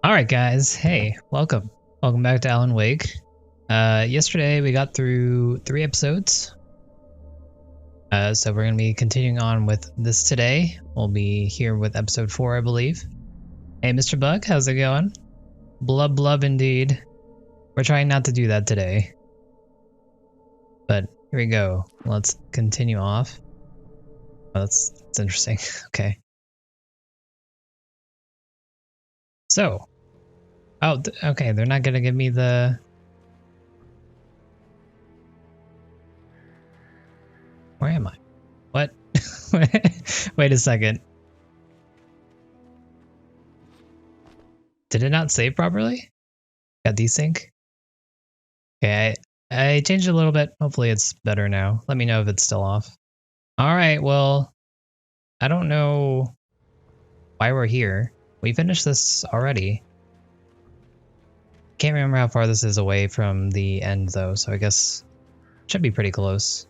Alright guys, hey, welcome. Welcome back to Alan Wake. Yesterday we got through 3 episodes. So we're going to be continuing on with this today. We'll be here with episode 4, I believe. Hey Mr. Bug, how's it going? Blub blub indeed. We're trying not to do that today. But here we go. Let's continue off. Oh, that's interesting. Okay. So. Oh, okay, they're not gonna give me the... Where am I? What? Wait a second. Did it not save properly? Got desync? Okay, I changed it a little bit. Hopefully it's better now. Let me know if it's still off. Alright, well, I don't know why we're here. We finished this already. Can't remember how far this is away from the end though, so I guess it should be pretty close.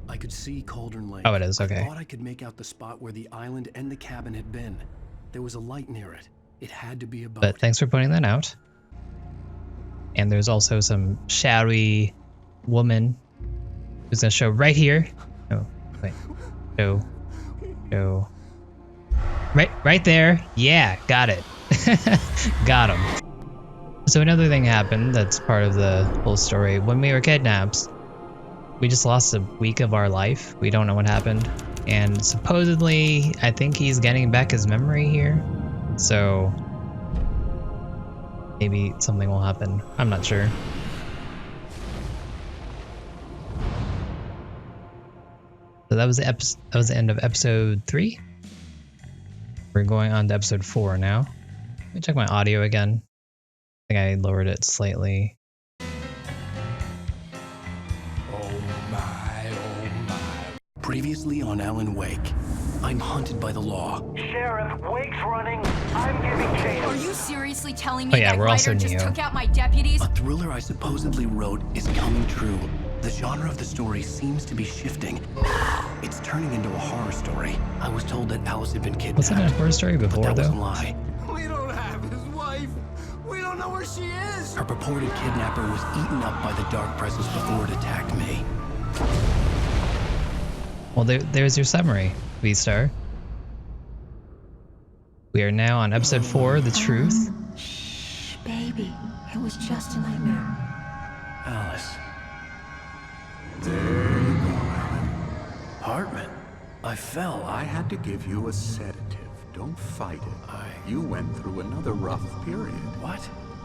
I could see Cauldron Lake. Oh, it is, okay. I thought I could make out the spot where the island and the cabin had been. There was a light near it. It had to be a boat. But thanks for pointing that out. And there's also some shadowy woman who's gonna show right here. Oh, wait. Show. Right there. Yeah, got it. Got him. So another thing happened that's part of the whole story. When we were kidnapped, we just lost a week of our life. We don't know what happened. And supposedly, I think he's getting back his memory here. So maybe something will happen. I'm not sure. So that was the end of episode 3. We're going on to episode 4 now. Let me check my audio again. I think I lowered it slightly. Oh my. Previously on Alan Wake, I'm hunted by the law. Sheriff, Wake's running. I'm giving chase. Are you seriously telling me yeah, that we're also writer just Neo. took out my deputies? A thriller I supposedly wrote is coming true. The genre of the story seems to be shifting. It's turning into a horror story. I was told that Alice had been kidnapped. Wasn't it a horror story but before that was a though? lie. We don't have his wife. We don't know where she is. Her purported kidnapper was eaten up by the dark presence before it attacked me. Well, there's your summary, V-Star. We are now on episode 4, The Truth. Shh, baby. It was just a nightmare. Alice. There you go, Alan. Hartman, I fell. I had to give you a sedative. Don't fight it. You went through another rough period. What?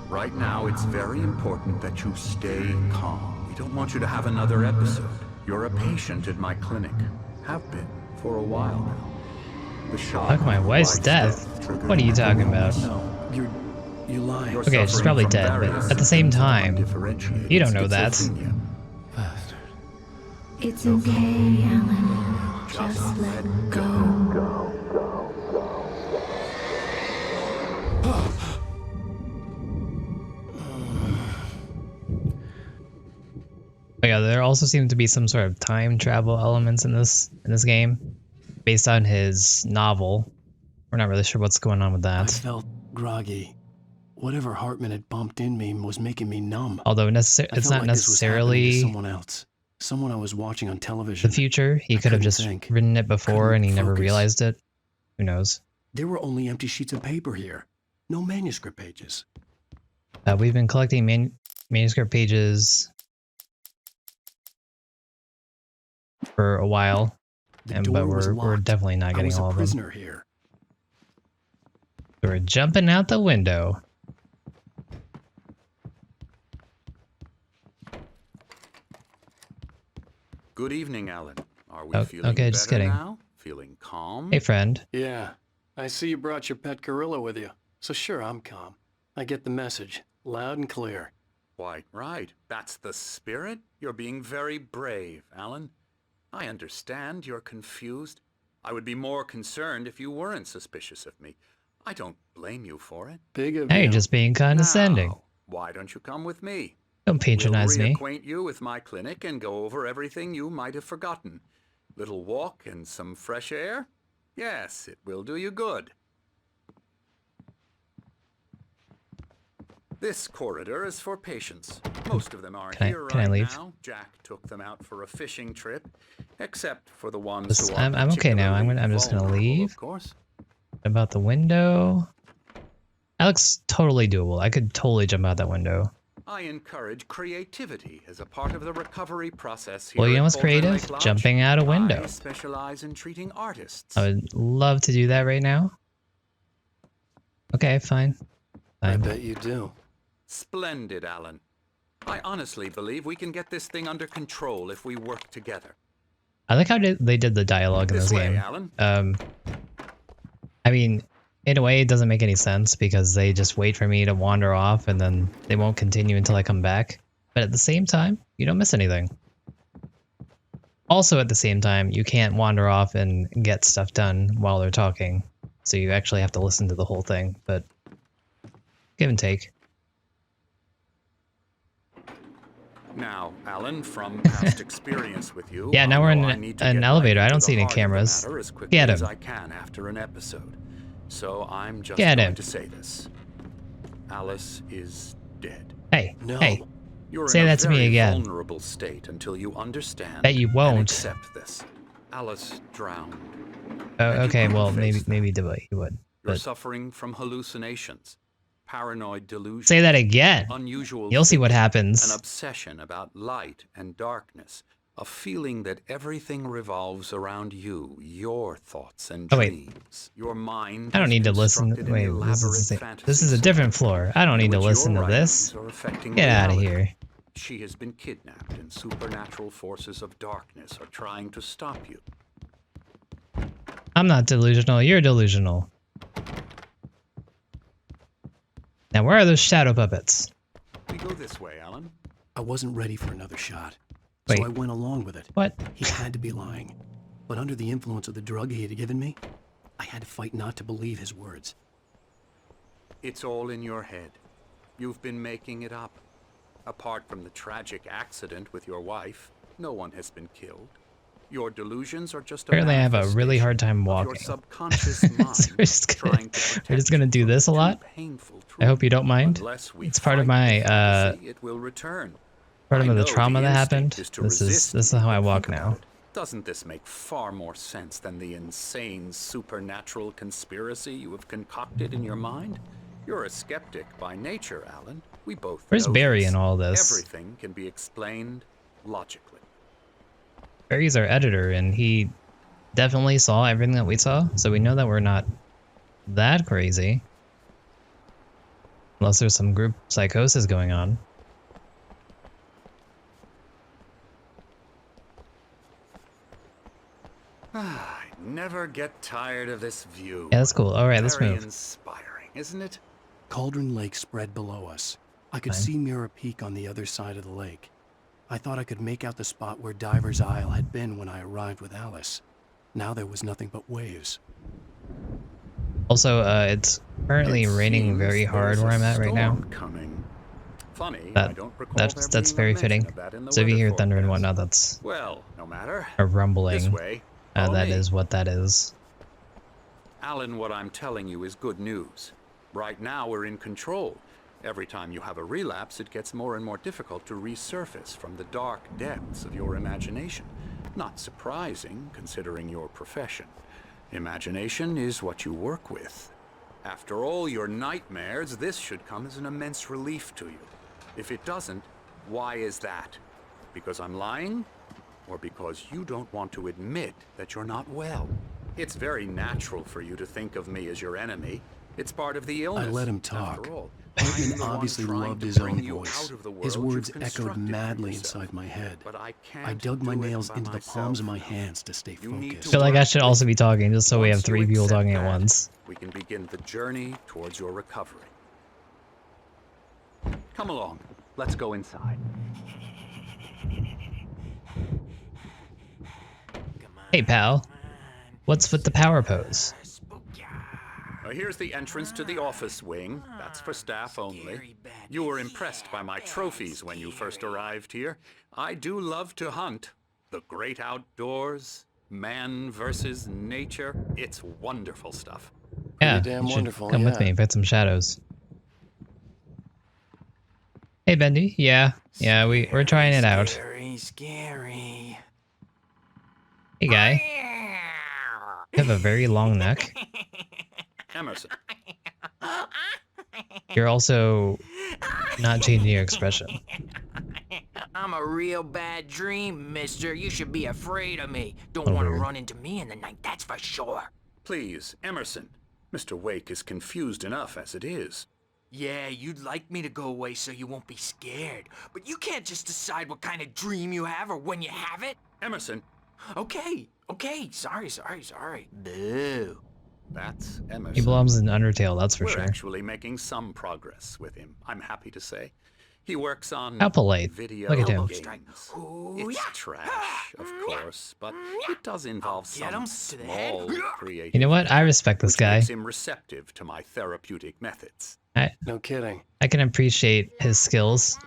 Right now, it's very important that you stay calm. We don't want you to have another episode. You're a patient at my clinic. Have been for a while now. The shock Like my of wife's wife's death? triggered What are you my talking hormone. about? No, you're lying. You're Okay, she's suffering probably from dead, but various at the same symptoms of time, undifferentiated you don't know that. schizophrenia. Bastard. It's okay, Alan. Just let go. But yeah, there also seem to be some sort of time travel elements in this game, based on his novel. We're not really sure what's going on with I that. felt groggy. Whatever Hartman had bumped in me was making me numb. Although I it's felt not like this was happening to necessarily someone else. Someone I was watching on television. the future. He I could have couldn't just think. written it before Couldn't and he never focus. realized it. Who knows? There were only empty sheets of paper here. No manuscript pages. We've been collecting manuscript pages for a while, The but door was we're locked. definitely not I getting was all a of them. prisoner here. So we're jumping out the window. Good evening, Alan. Are we Oh, feeling okay, better just kidding. now? Feeling calm? Hey, friend. Yeah, I see you brought your pet gorilla with you. So sure, I'm calm. I get the message, loud and clear. Quite right. That's the spirit. You're being very brave, Alan. I understand you're confused. I would be more concerned if you weren't suspicious of me. I don't blame you for it. Big of Hey, you. just being condescending. Now, why don't you come with me? Don't patronize we'll me. reacquaint you with my clinic and go over everything you might have forgotten. Little walk and some fresh air? Yes, it will do you good. This corridor is for patients. Most of them aren't Can I- here can I right leave? now. Jack took them out for a fishing trip, except for the ones This- who are I'm okay now. I'm just gonna particularly vulnerable, leave. Of course. About the window. That looks totally doable. I could totally jump out that window. I encourage creativity as a part of the recovery process here Well, you at know what's Cauldron creative? Lake Lodge. Jumping out a window. I specialize in treating artists. I would love to do that right now. Okay, fine. I Fine. bet you do. Splendid, Alan. I honestly believe we can get this thing under control if we work together. I like how they did the dialogue in This this way, game. Alan. I mean, in a way, it doesn't make any sense because they just wait for me to wander off and then they won't continue until I come back. But at the same time, you don't miss anything. Also, at the same time, you can't wander off and get stuff done while they're talking. So you actually have to listen to the whole thing, but give and take. Now, Alan, from past experience with you, Yeah, now I we're know in I need to an get elevator. right I don't into see the any heart of the cameras. matter as quickly Get as him. I can after an episode. So I'm just Get going him. to say this. Alice is dead. Hey, No. hey, You're Say in a that to me very again. vulnerable state until you understand Bet you and won't. accept this. Alice drowned. oh, And you okay, couldn't well, face maybe that. he would. You're But suffering from hallucinations, paranoid delusions. say that again. Unusual You'll see what thinking, happens. An obsession about light and darkness, a feeling that everything revolves around you, your thoughts and Oh, wait. dreams. Your mind. I don't has need to listen. constructed an Wait, this is, elaborate the same. fantasy This is a different floor. I don't in need to which listen your to this. writings are affecting Get out of reality. here. She has been kidnapped, and supernatural forces of darkness are trying to stop you. I'm not delusional. You're delusional. Now, where are those shadow puppets? We go this way, Alan. I wasn't ready for another shot. Wait. So I went along with it. What? He had to be lying. But under the influence of the drug he had given me, I had to fight not to believe his words. It's all in your head. You've been making it up. Apart from the tragic accident with your wife, no one has been killed. Your delusions are just Apparently I have a really hard time manifestation of walking. Your subconscious mind So we're just gonna- trying to we're protect just gonna you do from this a too lot. painful I hope you don't truth. mind. Unless we It's part of fight my, the fantasy, it will return. Part I of the know trauma that instinct happened. is to This resist is me, how I but walk think now. about it. Doesn't this make far more sense than the insane supernatural conspiracy you have concocted in your mind? You're a skeptic by nature, Alan. We both Where's know Barry this. in all this? Everything can be explained logically. Barry's our editor, and he definitely saw everything that we saw, so we know that we're not that crazy. Unless there's some group psychosis going on. I never get tired of this view. Yeah, that's cool. All right, let's Very move. inspiring, isn't it? Cauldron Lake spread below us. I could Fine. see Mirror Peak on the other side of the lake. I thought I could make out the spot where Diver's Isle had been when I arrived with Alice. Now there was nothing but waves. Also, it's currently It raining seems very hard there's where a I'm at right now. storm coming. Funny, That- I don't recall That's there being a very mention fitting. of that in the So if you weather hear thunder and forecast. whatnot, that's Well, no matter. a This rumbling. way. Follow That me. is what that is. Alan, what I'm telling you is good news. Right now, we're in control. Every time you have a relapse, it gets more and more difficult to resurface from the dark depths of your imagination. Not surprising, considering your profession. Imagination is what you work with. After all your nightmares, this should come as an immense relief to you. If it doesn't, why is that? Because I'm lying? Or because you don't want to admit that you're not well? It's very natural for you to think of me as your enemy. It's part of the illness. I let him talk. After all, Hartman I'm the one obviously trying loved to his bring own you voice. out of the His world words you've echoed constructed for madly yourself. inside my head. But I can't I dug my do it nails by into the palms of my myself. hands to stay You need focused. I feel like I should also be talking just so we have Once you 3 people accept talking at that, once. we can begin the journey towards your recovery. Come along. Let's go inside. Hey, pal. What's with the power pose? Here's the entrance to the office wing. That's for staff only. You were impressed by my trophies when you first arrived here. I do love to hunt. The great outdoors, man versus nature. It's wonderful stuff. Yeah, damn you should wonderful, come with yeah. me, fight some shadows. Hey, Bendy. Yeah, we're trying it out. Scary. Hey, guy. You have a very long neck. Emerson, You're also not changing your expression. I'm a real bad dream, mister. You should be afraid of me. Don't Oh, want to weird. run into me in the night, that's for sure. please, Emerson. Mr. Wake is confused enough as it is. Yeah, you'd like me to go away so you won't be scared. But you can't just decide what kind of dream you have or when you have it. Emerson, Okay, sorry. Boo. that's Emerson. He belongs in Undertale, that's for We're sure. actually making some progress with him, I'm happy to say. He works on How polite. video Look at him. games. Ooh, It's yeah. trash, of course, but it does involve Get some 'em to the head. small creative You know what? I respect this which guy. makes him receptive to my therapeutic methods. No kidding. I can appreciate his skills.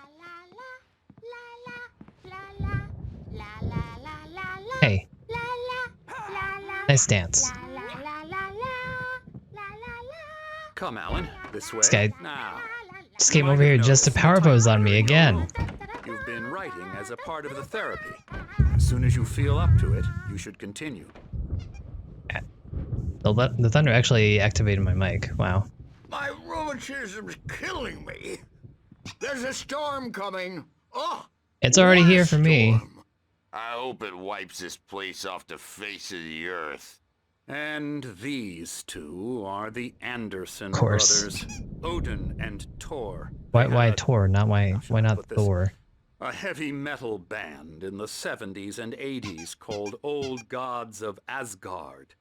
Hey, nice dance. Come, Alan, this way. guy Now, just came you might over here have just to noticed power the pose on typewriter me in your again. notebook. You've been writing as a part of the therapy. As soon as you feel up to it, you should continue. The thunder actually activated my mic. Wow. My rheumatism's killing me. There's a storm coming. Oh, It's already here for me. I hope it wipes this place off the face of the earth. And these two are the Anderson Course. brothers, Odin and Tor. Why They had a- Tor? Not why how should why I not put this? Thor? A heavy metal band in the 70s and 80s called Old Gods of Asgard.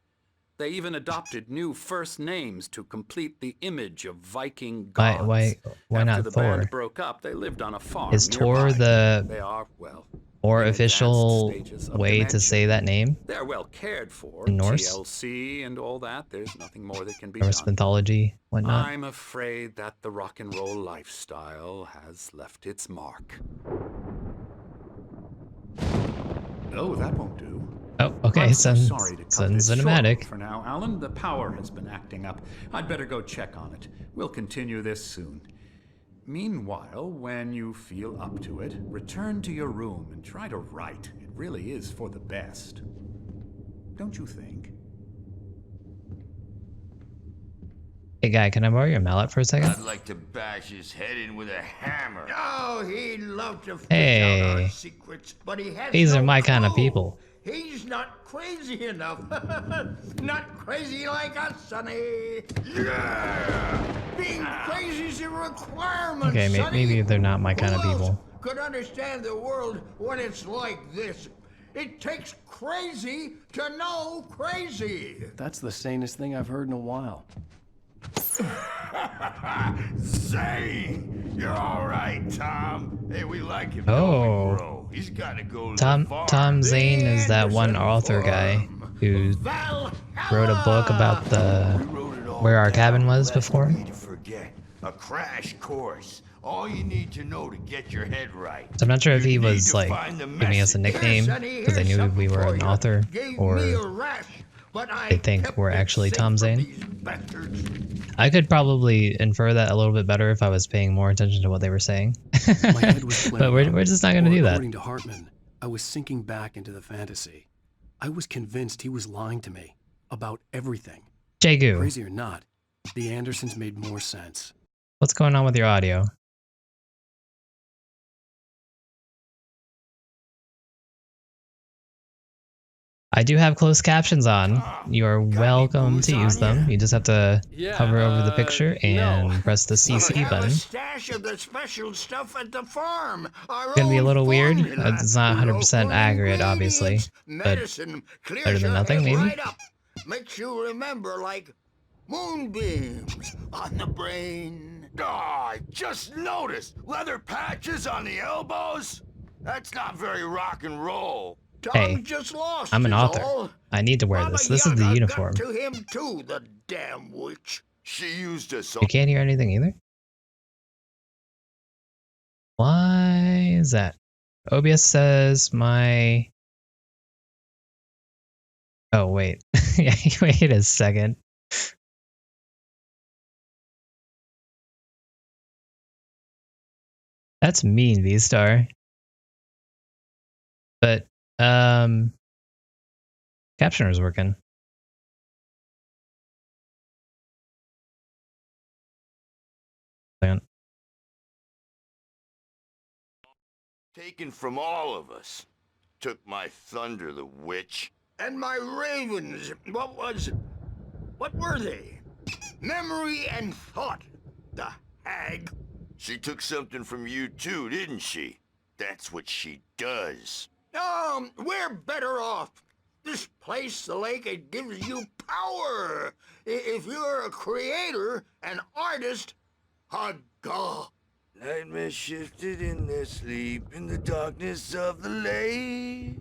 They even adopted new first names to complete the image of Viking Why gods. why After not the Thor? band broke up, they lived on a farm Is Tor nearby. the They are, well, more in advanced official stages of way to dementia. say that name? They're well cared for. In Norse? TLC and all that. There's nothing more that can be Norse done. mythology, whatnot. I'm afraid that the rock and roll lifestyle has left its mark. Oh, that won't do. Oh, okay. I'm so Send sorry to cut send this short cinematic. for now, Alan. The power has been acting up. I'd better go check on it. We'll continue this soon. Meanwhile, when you feel up to it, return to your room and try to write. It really is for the best. Don't you think? Hey guy, can I borrow your mallet for a second? I'd like to bash his head in with a hammer. Oh, he'd love to fish Hey. out our secrets, but he has These no are my kind of clue. people. He's not crazy enough. Not crazy like us, Sonny. Yeah! Being crazy's a requirement, Okay, Sonny. maybe they're not my kind of Who else people. could understand the world when it's like this? It takes crazy to know crazy. That's the sanest thing I've heard in a while. Zane! You're all right, Tom. Hey, we like him. Oh. don't we, bro? He's got to go to Tom the farm. Tom Zane is that one author guy who wrote a book about the where our cabin was before. Need to forget. A crash course. All you need to know to get your head right. So I'm not sure if You he need was to like find the giving us a message. nickname because they knew we were an author, or they think we're actually Tom Zane. I could probably infer that a little bit better if I was paying more attention to what they were saying. My head was But we're just not going to or do that. According to Hartman, I was sinking back into the fantasy. I was convinced he was lying to me about everything. Jagu, Crazy or not, the Andersons made more sense. what's going on with your audio? I do have closed captions on. You are welcome to use them. You just have to hover over the picture and press the CC button. Stash of the special stuff at the farm. It's gonna be a little weird. It's not 100% accurate, obviously, but better than nothing, maybe? Right up. Makes you remember like moonbeams on the brain. Oh, I just noticed. Leather patches on the elbows? That's not very rock and roll. Hey, Just lost. I'm an is author. all. I need to wear Baba this. This is the Yaga uniform. Got to him too, the damn witch. She used us You can't hear anything either? Why is that? OBS says my... Oh, wait. Yeah, wait a second. That's mean, V-Star. But, captioner's working. Taken from all of us. Took my thunder, the witch. And my ravens, what were they? Memory and thought, the hag. She took something from you too, didn't she? That's what she does. We're better off. This place, the lake, it gives you power. If you're a creator, an artist, a god. Nightmare shifted in their sleep in the darkness of the lake.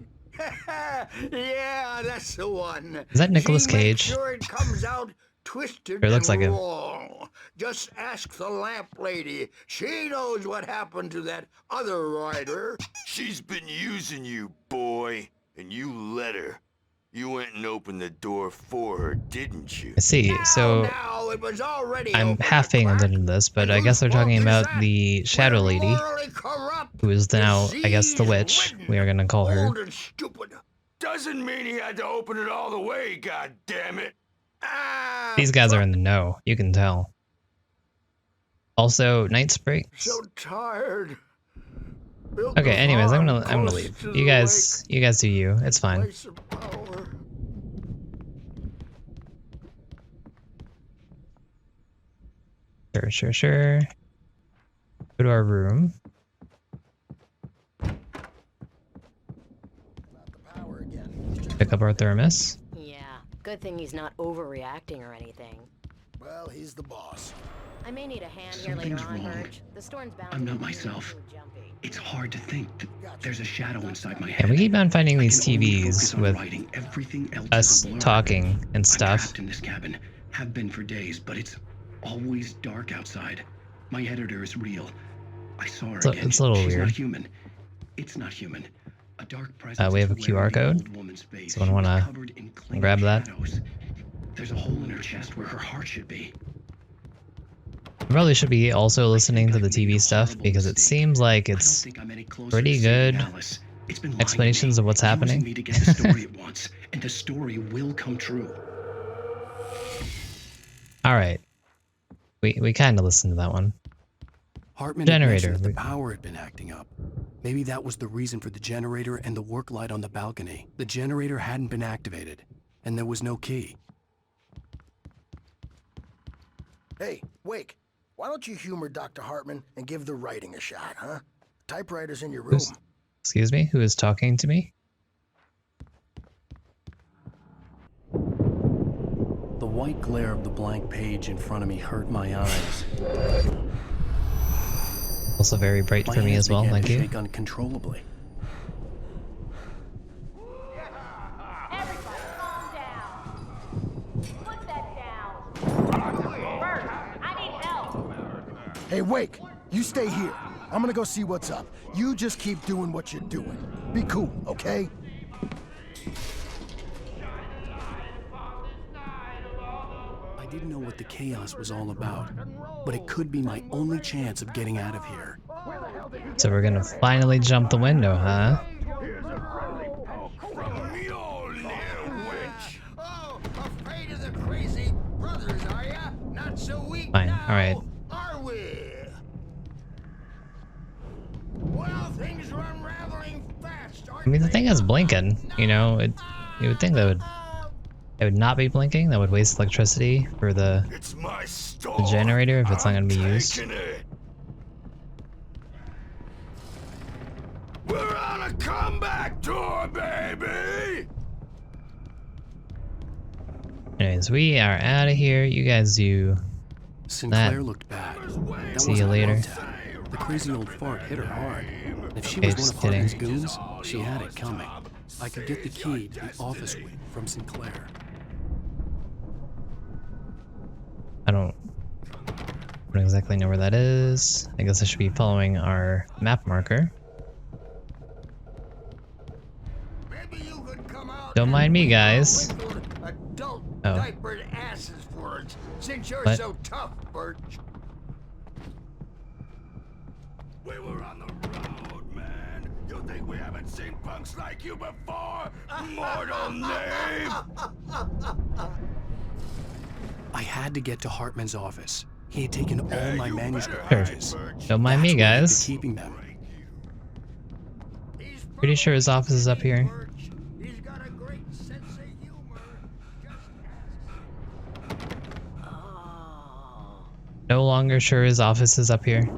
Yeah, that's the one. Is that Nicolas She makes Cage? Sure it comes out twisted It looks and like him. wrong. Just ask the lamp lady. She knows what happened to that other rider. She's been using you, boy, and you let her. You went and opened the door for her, didn't you? I see. So Now, it was already I'm open, half paying Clark. attention to this, but And I guess they're whose talking fault is about that? the Shadow We're Lady, morally corrupt, who is now, I guess, the witch. disease-ridden, We are gonna call her. old and stupid. Doesn't mean he had to open it all the way, goddammit. These guys are in the know. You can tell. Also, Night Springs. So tired. Built Okay. the Anyways, I'm farm gonna close leave. to You the guys do you. It's lake. fine. Place of power. Sure. Go to our room. Pick up our thermos. Yeah, good thing he's not overreacting or anything. Well, he's the boss. I may need a hand here later on, Burge. The storm's bound I'm to not be myself. too jumpy. It's hard to think that there's a shadow inside my head. And we keep on finding I these can only TVs focus on with writing. Everything else us is a blur. talking and I'm stuff. trapped in this cabin. Have been for days, but it's always dark outside. My editor is real. I saw her again. It's a little She's weird. not human. It's not human. A dark presence We have a is QR wearing the code. old woman's face. Someone She was wanna covered in clinging grab that? shadows. There's a hole in her chest where her heart should be. We probably should be also listening to the TV stuff because it seems like it's pretty good explanations of what's happening. Me to get the story it wants, and the story will come true. All right. We kind of listened to that one. Hartman Generator. had mentioned that the power had been acting up. Maybe that was the reason for the generator and the work light on the balcony. The generator hadn't been activated, and there was no key. Hey, Wake, why don't you humor Dr. Hartman and give the writing a shot, huh? Typewriter's in your room. Excuse me? Who is talking to me? The white glare of the blank page in front of me hurt my eyes. Also very bright My for me hands as well, began thank to you. shake uncontrollably. Everybody, calm down. Put that down. Burge, I need help. Hey, Wake, you stay here. I'm gonna go see what's up. You just keep doing what you're doing. Be cool, okay? I didn't know what the chaos was all about, but it could be my only chance of getting out of here. So we're gonna finally jump the window, huh? Oh, afraid of the crazy brothers, are ya? Not so weak Fine, now, all right. are we? Well, things are unraveling fast, aren't I mean, the they? thing is blinking, you know, you would think that it would not be blinking. That would waste electricity for the It's my store. the generator if it's not gonna be used. Taking it. We're on a comeback tour, baby! Anyways, we are out of here. You guys do. Sinclair looked bad. That See was you a later. love tap. The crazy old fart hit her hard. And if she Okay, was just one of Hartman's kidding. goons, she had it coming. I could get the key to the office wing from Sinclair. I don't exactly know where that is. I guess I should be following our map marker. Maybe you could come out Don't and mind me, bring our guys. wrinkled adult Oh. diapered asses for us, since you're What? so tough, Birch. We were on the road, man. You think we haven't seen punks like you before? Mortal name! I had to get to Hartman's office. He had taken all my manuscript Sure. pages. Don't mind me, That's where he'd been guys. keeping them. Pretty sure his office is up here. He's got a great sense of humor. No longer sure his office is up here.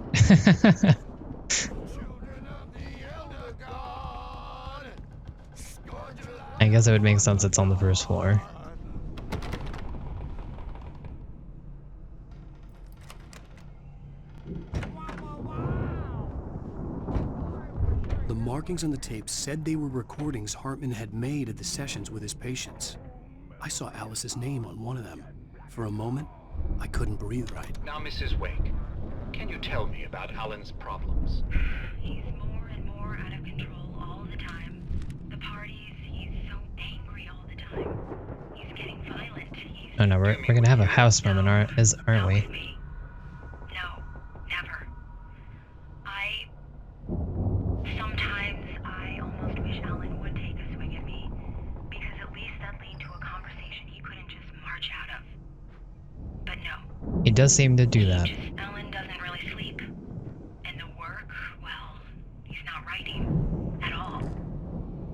I guess it would make sense it's on the first floor. The markings on the tape said they were recordings Hartman had made at the sessions with his patients. I saw Alice's name on one of them. For a moment, I couldn't breathe right. Now, Mrs. Wake, can you tell me about Alan's problems? He's more and more out of control all the time. The parties, he's so angry all the time. He's getting violent. Oh no, we're gonna have a house moment, aren't we? No, never. Sometimes I almost wish Alan would take a swing at me, because at least that lead to a conversation he couldn't just march out of. But no. He does seem to do that. Alan doesn't really sleep. And the work, well, he's not writing at all.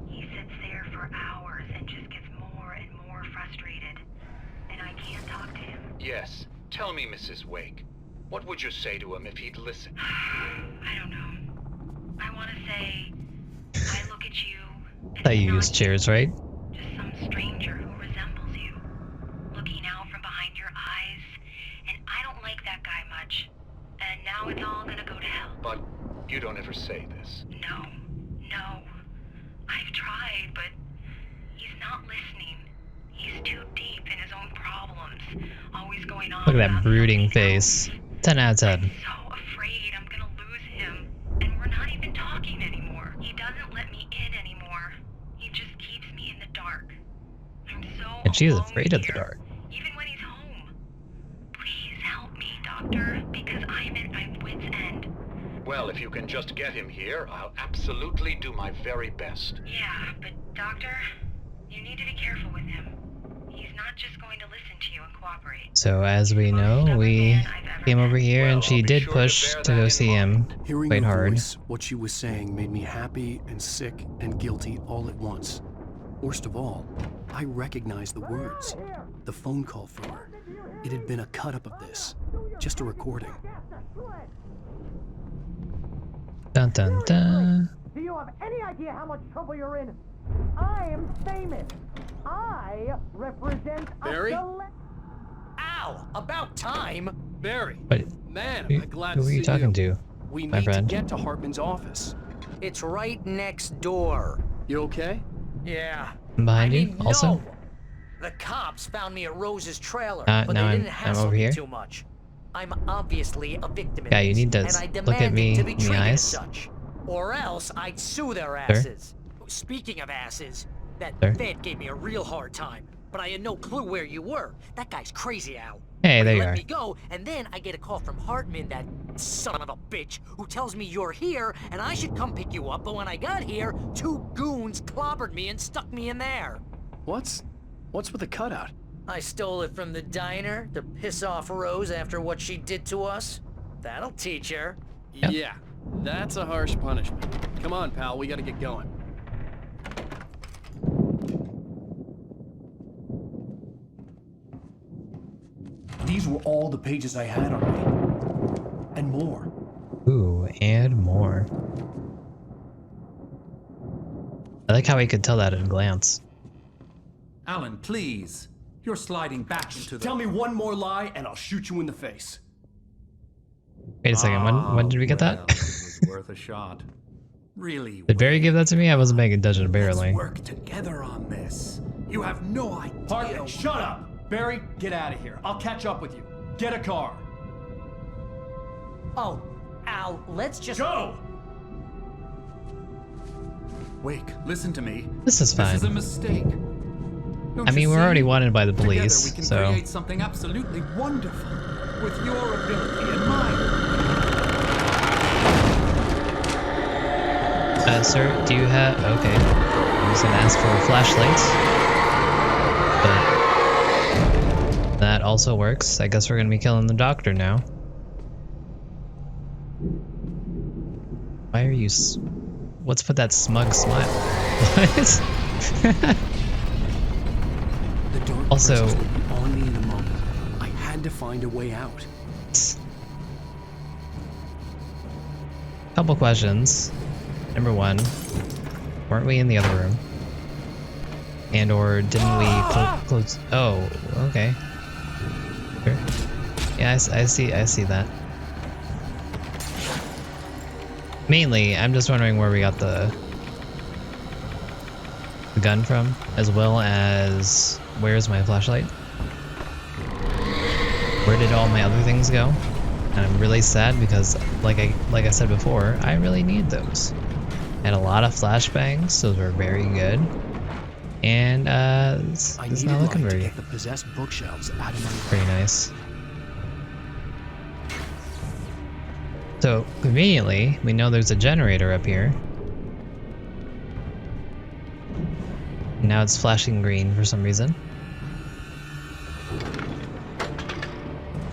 He sits there for hours and just gets more and more frustrated. And I can't talk to him. Yes. Tell me, Mrs. Wake. What would you say to him if he'd listen? I don't know. I want to say, I look at you, and That it's you not use chairs, right? just some stranger who resembles you, looking out from behind your eyes, and I don't like that guy much, and now it's all gonna go to hell. But you don't ever say this. No, I've tried, but he's not listening. He's too deep in his own problems, always going on. Look at that about brooding something else. face. 10 out of 10. I'm so afraid I'm gonna lose him, and we're not even talking anymore. He doesn't let me in anymore. He just keeps me in the dark. I'm so And she is alone afraid of the here, dark. even when he's home. Please help me, doctor, because I'm at my wit's end. Well, if you can just get him here, I'll absolutely do my very best. Yeah, but doctor, you need to be careful with him. He's not just going to listen to you and cooperate. So as we know, we came over here and she did push to go see him Hearing quite the hard. voice, what she was saying made me happy and sick and guilty all at once. Worst of all, I recognized the words. The phone call from her. It had been a cut-up of this. Just a recording. Dun dun dun. Do you have any idea how much trouble you're in? I am famous. I represent Barry? Ow! About time! Barry! But Man, who, I'm glad who to are you see talking to, We my need friend? to get to Hartman's office. It's right next door. You okay? Yeah. I'm behind I you, mean, also? No. The cops found me at Rose's trailer, Now but they I'm didn't hassle over me here. too much. I'm obviously a victim in Yeah, you this, need to and I look at demanded me to be in the treated as eyes. such. Or else I'd sue their Sure. asses. Speaking of asses, that Sure. Fed gave me a real hard time, but I had no clue where you were. That guy's crazy, Al. Hey, He there you let are. me go, and then I get a call from Hartman, that son of a bitch, who tells me you're here and I should come pick you up. But when I got here, two goons clobbered me and stuck me in there. What's with the cutout? I stole it from the diner to piss off Rose after what she did to us. That'll teach her. Yep. Yeah, that's a harsh punishment. Come on, pal, we gotta get going. These were all the pages I had on me. And more. Ooh, and more. I like how he could tell that at a glance. Alan, please. You're sliding back into the... Tell me one more lie and I'll shoot you in the face. Wait a second, when did we get well, that? it was worth a shot. Really. Did Barry give that to me? I wasn't paying attention, Let's barely. work together on this. You have no idea. Hartman, shut up! Barry, get out of here. I'll catch up with you. Get a car. Oh, Al, let's just... Go! Wake, listen to me. This is fine. This is a mistake. Don't I mean, you we're see? already wanted by the Together police, we can so... create something absolutely wonderful with your ability and mine. Sir, do you have... Okay. I was gonna ask for a flashlight. But... that also works. I guess we're gonna be killing the doctor now. Why are you... What's with that smug smile? What? The dark Also... presence would be on me in a moment. I had to find a way out. Couple questions. Number one, weren't we in the other room? And or didn't we close? Oh, okay. Sure. Yeah, I see that. Mainly, I'm just wondering where we got the gun from, as well as where's my flashlight? Where did all my other things go? And I'm really sad because, like I said before, I really need those. I had a lot of flashbangs, those were very good. And it's not looking very the possessed bookshelves out of my pretty nice. So conveniently, we know there's a generator up here. Now it's flashing green for some reason.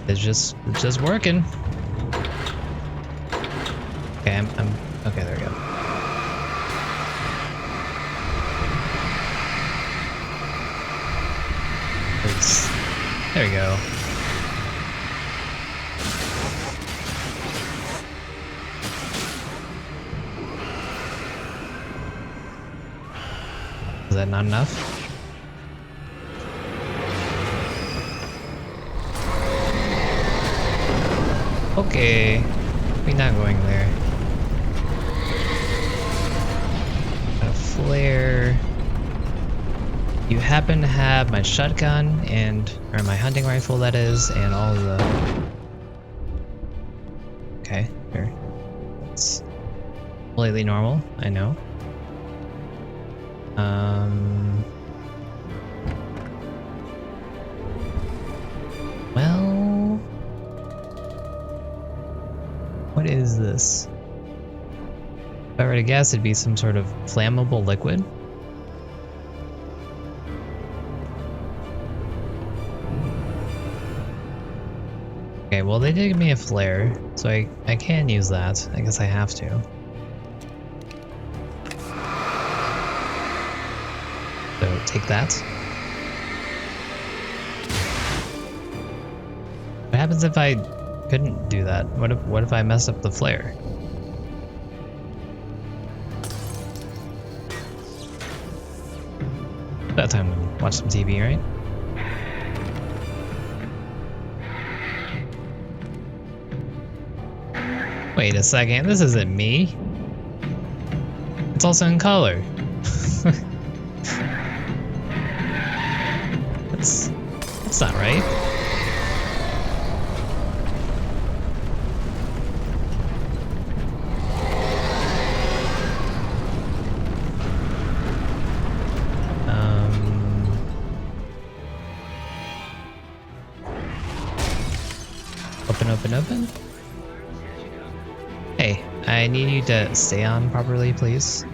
It's just working. Okay, I'm okay, there we go. There we go. Is that not enough? Okay, we're not going there. A flare. You happen to have my shotgun or my hunting rifle, that is, and all the... Okay, sure. It's completely normal, I know. Well... What is this? If I were to guess, it'd be some sort of flammable liquid. Okay, well they did give me a flare, so I can use that. I guess I have to. So take that. What happens if I couldn't do that? What if I mess up the flare? About time to watch some TV, right? Wait a second, this isn't me. It's also in color. That's not right. Open. Hey, I need you to stay on properly, please.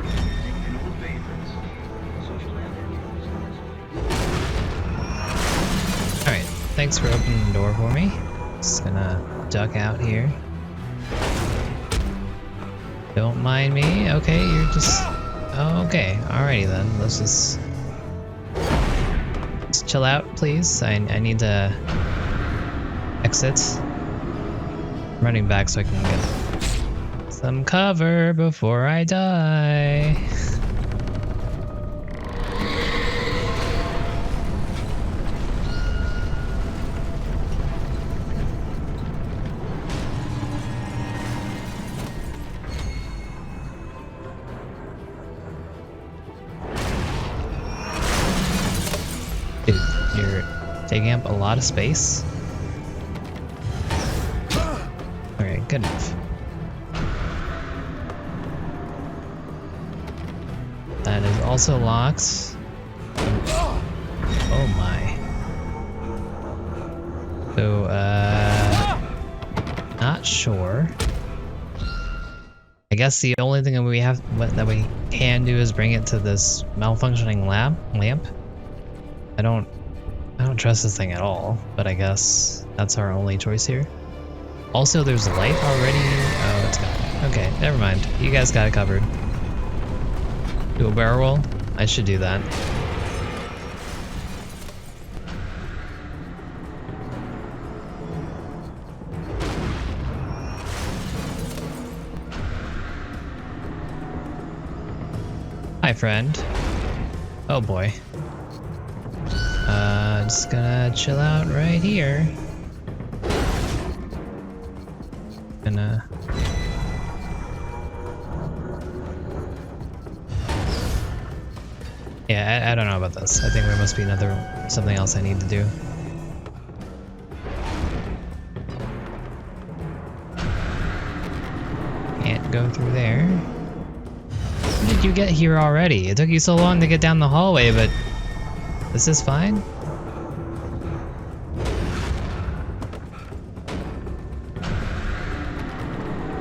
Alright, thanks for opening the door for me. Just gonna duck out here. Don't mind me. Okay, you're just... Oh, okay, alrighty then. Let's just chill out, please. I need to exit. I'm running back so I can get some cover before I die. Dude, you're taking up a lot of space. Alright, good enough. That is also locked. Oh my. So, not sure. I I guess the only thing that we can do is bring it to this malfunctioning lamp. I don't trust this thing at all, but I guess that's our only choice here. Also, there's light already. Oh, it's gone. Okay, never mind. You guys got it covered. Do a barrel roll? I should do that. Hi, friend. Oh boy. Just gonna chill out right here. Yeah, I don't know about this. I think there must be something else I need to do. Can't go through there. How did you get here already? It took you so long to get down the hallway, but this is fine?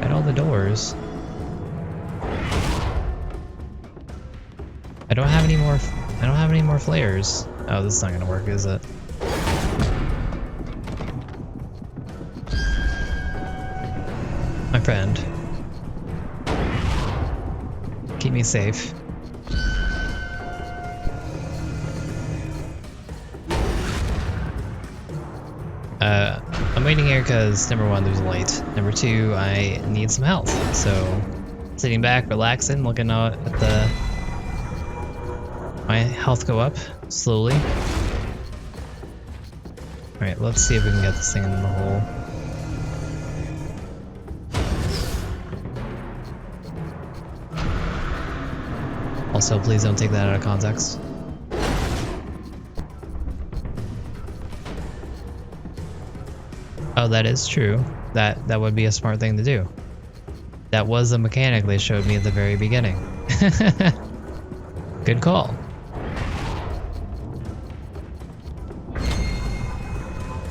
At all the doors. I don't have any more flares. Oh, this is not gonna work, is it? My friend. Keep me safe. I'm waiting here because number one, there's light. Number two, I need some health. So, sitting back, relaxing, looking out at my health go up slowly. Alright, let's see if we can get this thing in the hole. Also, please don't take that out of context. Oh, that is true. That would be a smart thing to do. That was the mechanic they showed me at the very beginning. Good call.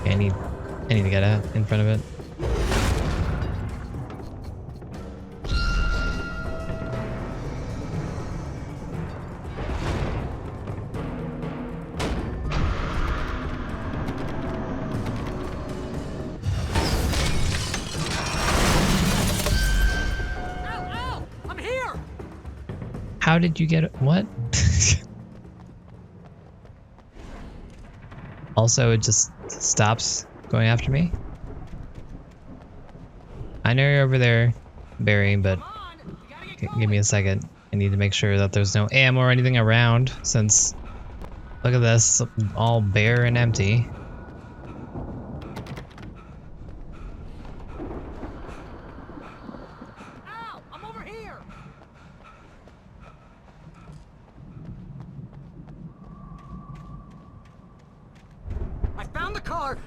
I need to get out in front of it. How did you get it? What? Also, it just stops going after me. I know you're over there, Barry, but give me a second. I need to make sure that there's no ammo or anything around, since look at this, all bare and empty.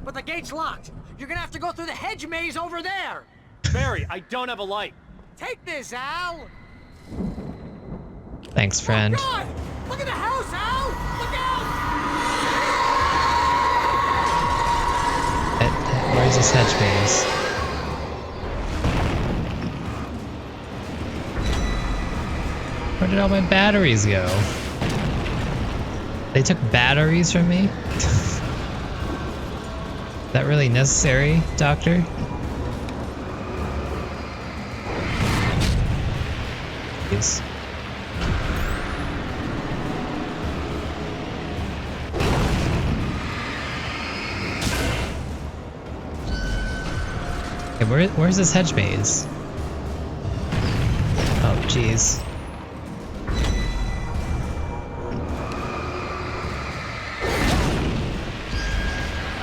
But the gate's locked. You're gonna have to go through the hedge maze over there. Barry, I don't have a light. Take this, Al. Thanks, friend. Oh, God! Look at the house, Al! Look out! Where's this hedge maze? Where did all my batteries go? They took batteries from me? Is that really necessary, Doctor? Please. Okay, where's this hedge maze? Oh, jeez.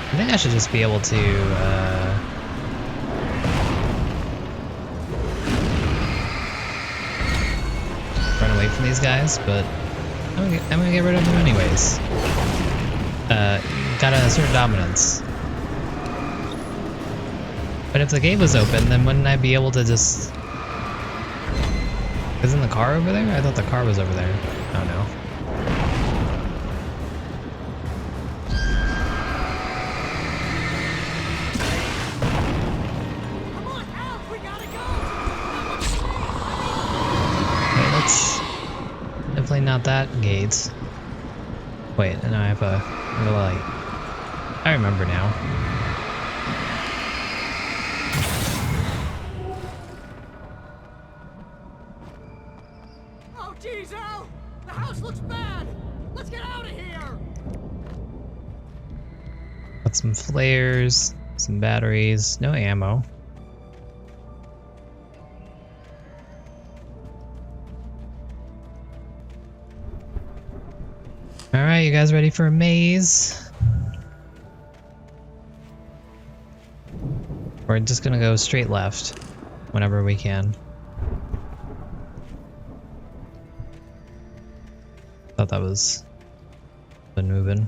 I think I should just be able to, run away from these guys, but I'm gonna get rid of them anyways. Got a certain dominance. But if the gate was open, then wouldn't I be able to just... Isn't the car over there? I thought the car was over there. Oh no. not that gate. Wait, and I have a light. I remember now. Oh, geez, Al! The house looks bad! Let's get out of here! Got some flares, some batteries, no ammo. Alright, you guys ready for a maze? We're just gonna go straight left whenever we can. Thought that was been moving.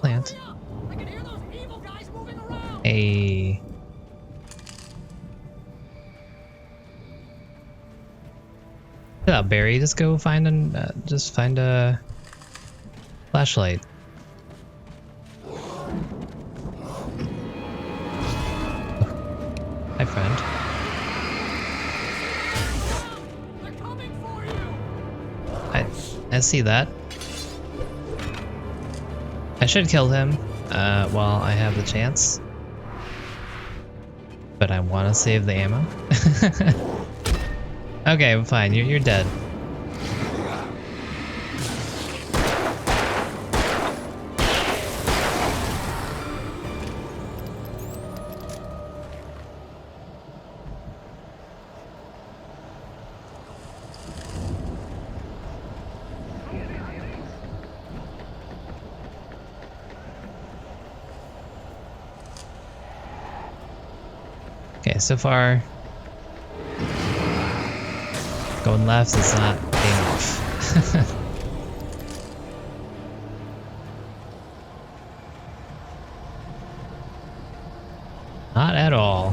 Plant. Hey. Get out, Barry. Just go find a flashlight. Hi, friend. I see that. I should kill him while I have the chance. But I want to save the ammo. Okay, fine. You're dead. Okay, so far, going left is not paying off. Not at all.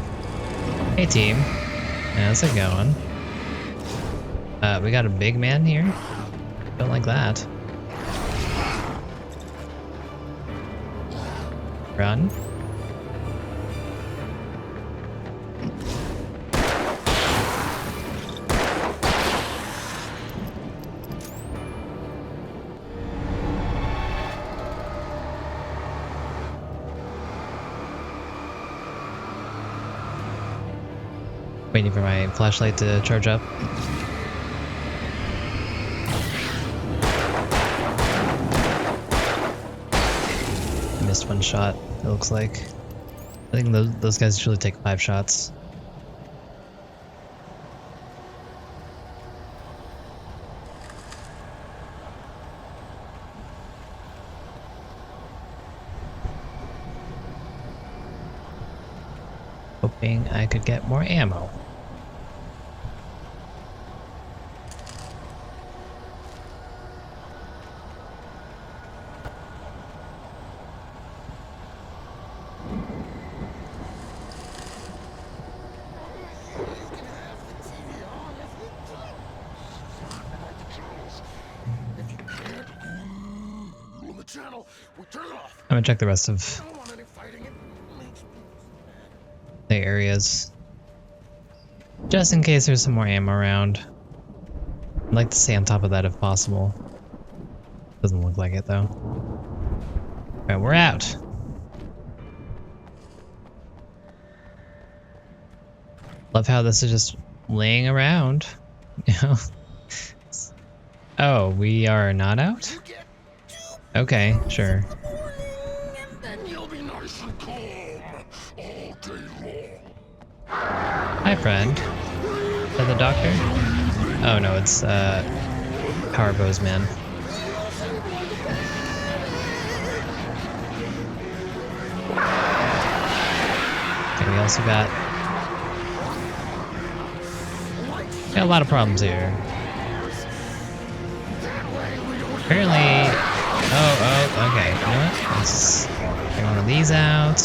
Hey team, how's it going? We got a big man here? Don't like that. Run. Waiting for my flashlight to charge up. I missed one shot, it looks like. I think those guys usually take 5 shots. Hoping I could get more ammo. I'm gonna check the rest of the areas, just in case there's some more ammo around. I'd like to stay on top of that if possible. Doesn't look like it though. Alright, we're out. Love how this is just laying around. You know? Oh, we are not out? Okay, sure. Hi, friend. Is that the doctor? Oh no, it's Power Bose Man. Okay, we also got a lot of problems here. Apparently, oh, okay. You know what? Let's get one of these out.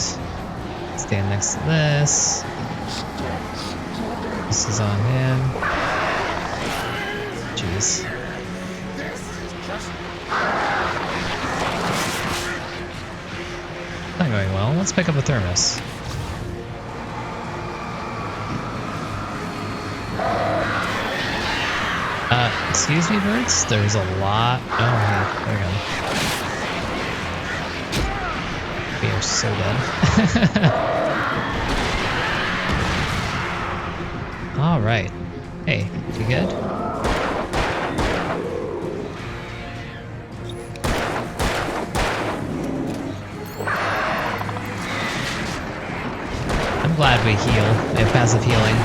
Stand next to this. This is on him. Jeez. Not going well. Let's pick up a thermos. Excuse me, birds? There's a lot. Oh, hey, there we go. We are so dead. All right. Hey, you good? I'm glad we heal. We have passive healing.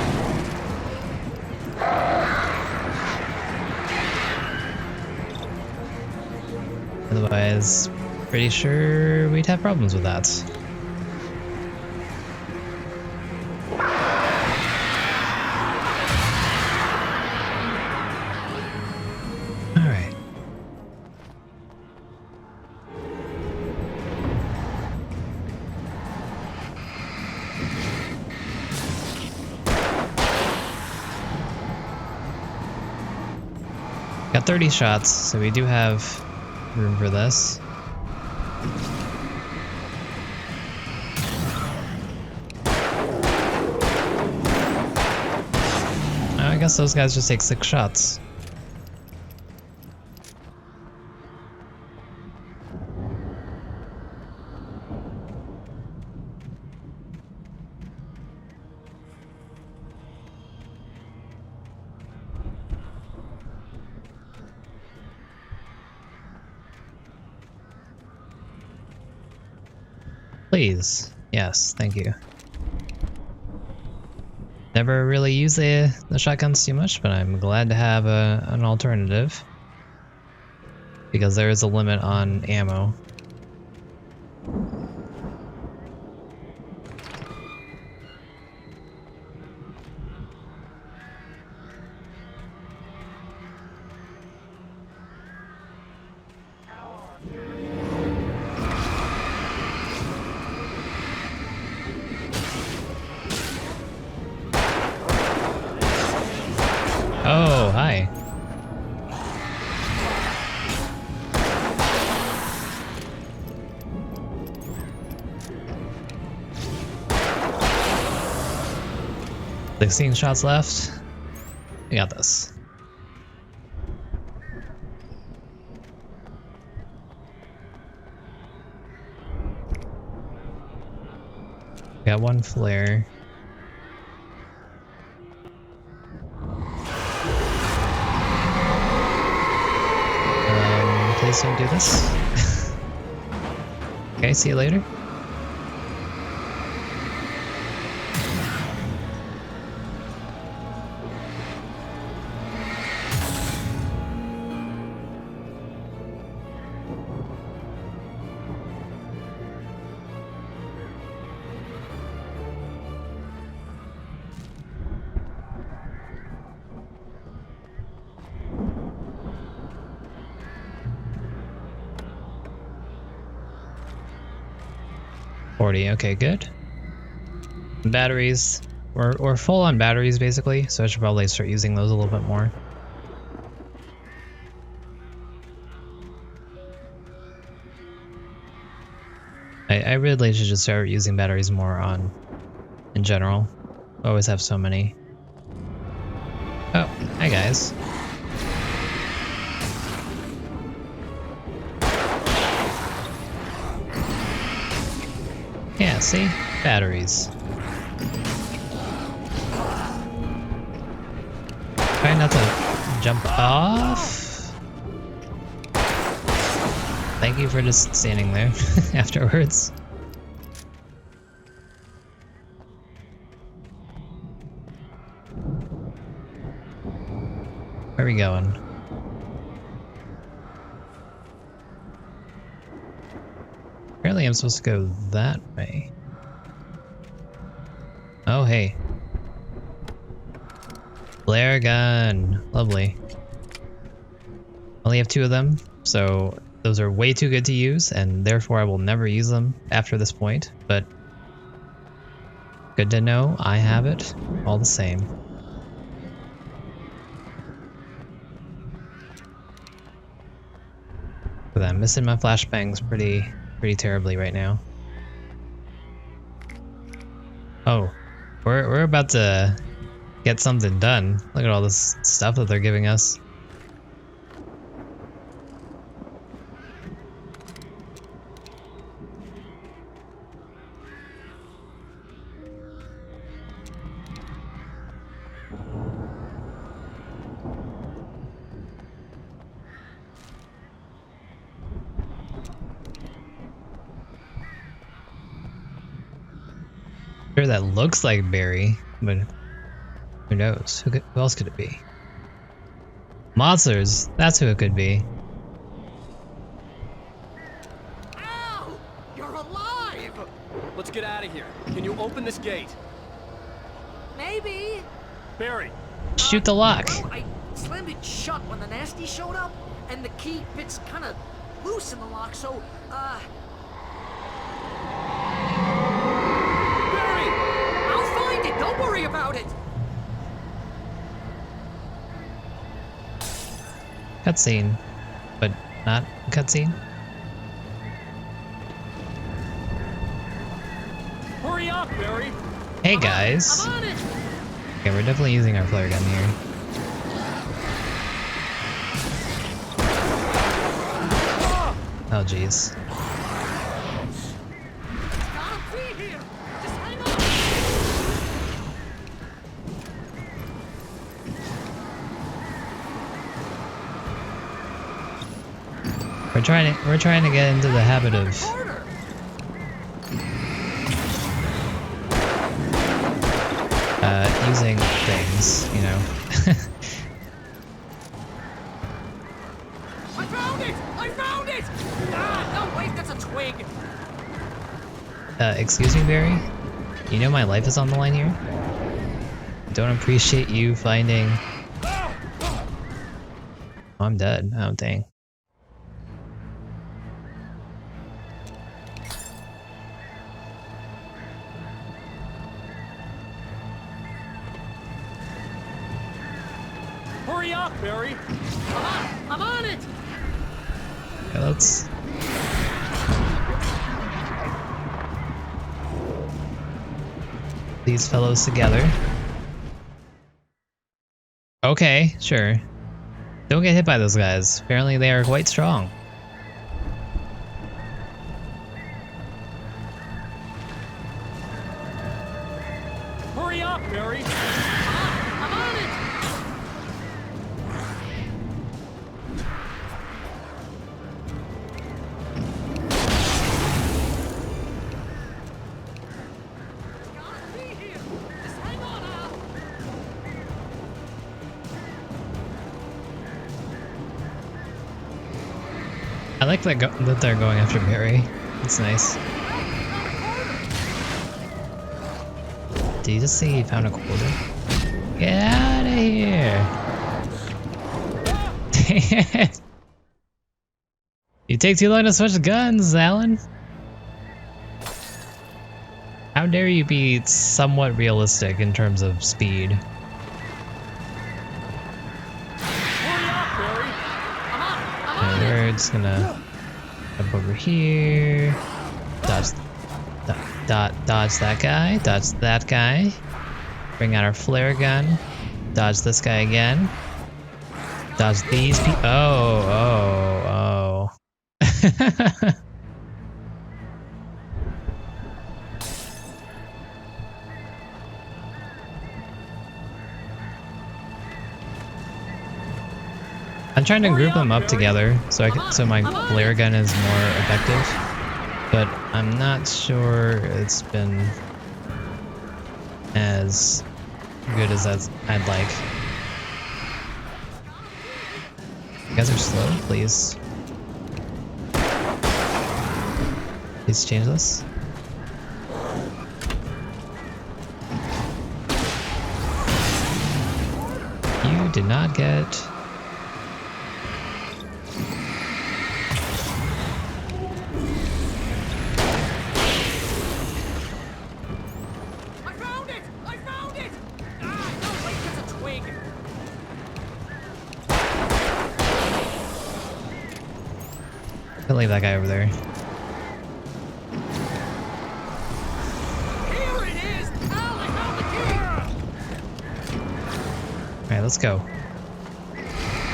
Otherwise, pretty sure we'd have problems with that. Alright. Got 30 shots, so we do have room for this. I guess those guys just take 6 shots. Please. Yes, thank you. Never really use the shotguns too much, but I'm glad to have an alternative. Because there is a limit on ammo. Oh, hi. "16 shots left. We got this." Got 1 flare. Please don't do this. Okay, see you later. Okay, good. Batteries. We're full on batteries, basically, so I should probably start using those a little bit more. I really should just start using batteries more in general. I always have so many. Oh, hi guys. Yeah, see? Batteries. Try not to jump off. Thank you for just standing there afterwards. Where are we going? Apparently I'm supposed to go that way. Oh, hey. Flare gun. Lovely. Only have 2 of them, so those are way too good to use, and therefore I will never use them after this point, but good to know I have it all the same. But I'm missing my flashbangs pretty terribly right now. Oh, we're about to get something done. Look at all this stuff that they're giving us. Sure, that looks like Barry, but who knows? Who else could it be? Monsters, that's who it could be. Ow! You're alive! Let's get out of here. Can you open this gate? Maybe. Barry! Shoot the lock! Well, I slammed it shut when the nasty showed up, and the key fits kind of loose in the lock, so, Barry! I'll find it! Don't worry about it! Cutscene, but not cutscene. Hurry up, Barry! Hey guys! I'm on it! Okay, we're definitely using our flare gun here. Oh jeez. Gotta be here! Just hang on! We're trying to get into the habit of using things, you know. I found it! I found it! Ah, no, wait, that's a twig! Excuse me, Barry? You know my life is on the line here? Don't appreciate you finding... Oh, I'm dead. Oh, dang. Hurry up, Barry! I'm on it! Okay, let's... these fellows together. Okay, sure. Don't get hit by those guys. Apparently they are quite strong. Hurry up, Barry! I'm on it! Gotta be here! Just hang on now! I like that they're going after Barry. It's nice. Did you just say he found a quarter? Get out of here! You take too long to switch guns, Alan. How dare you be somewhat realistic in terms of speed? Hurry up, Barry! Okay, we're just gonna jump over here. Dodge that guy. Dodge that guy. Bring out our flare gun. Dodge this guy again. Dodge these people. Oh. I'm trying to group them up together so my flare gun is more effective, but I'm not sure it's been as good as I'd like. You guys are slow, please. Please change this. You did not get... I'll leave that guy over there. Here it is! Al, I found the key! Alright, let's go.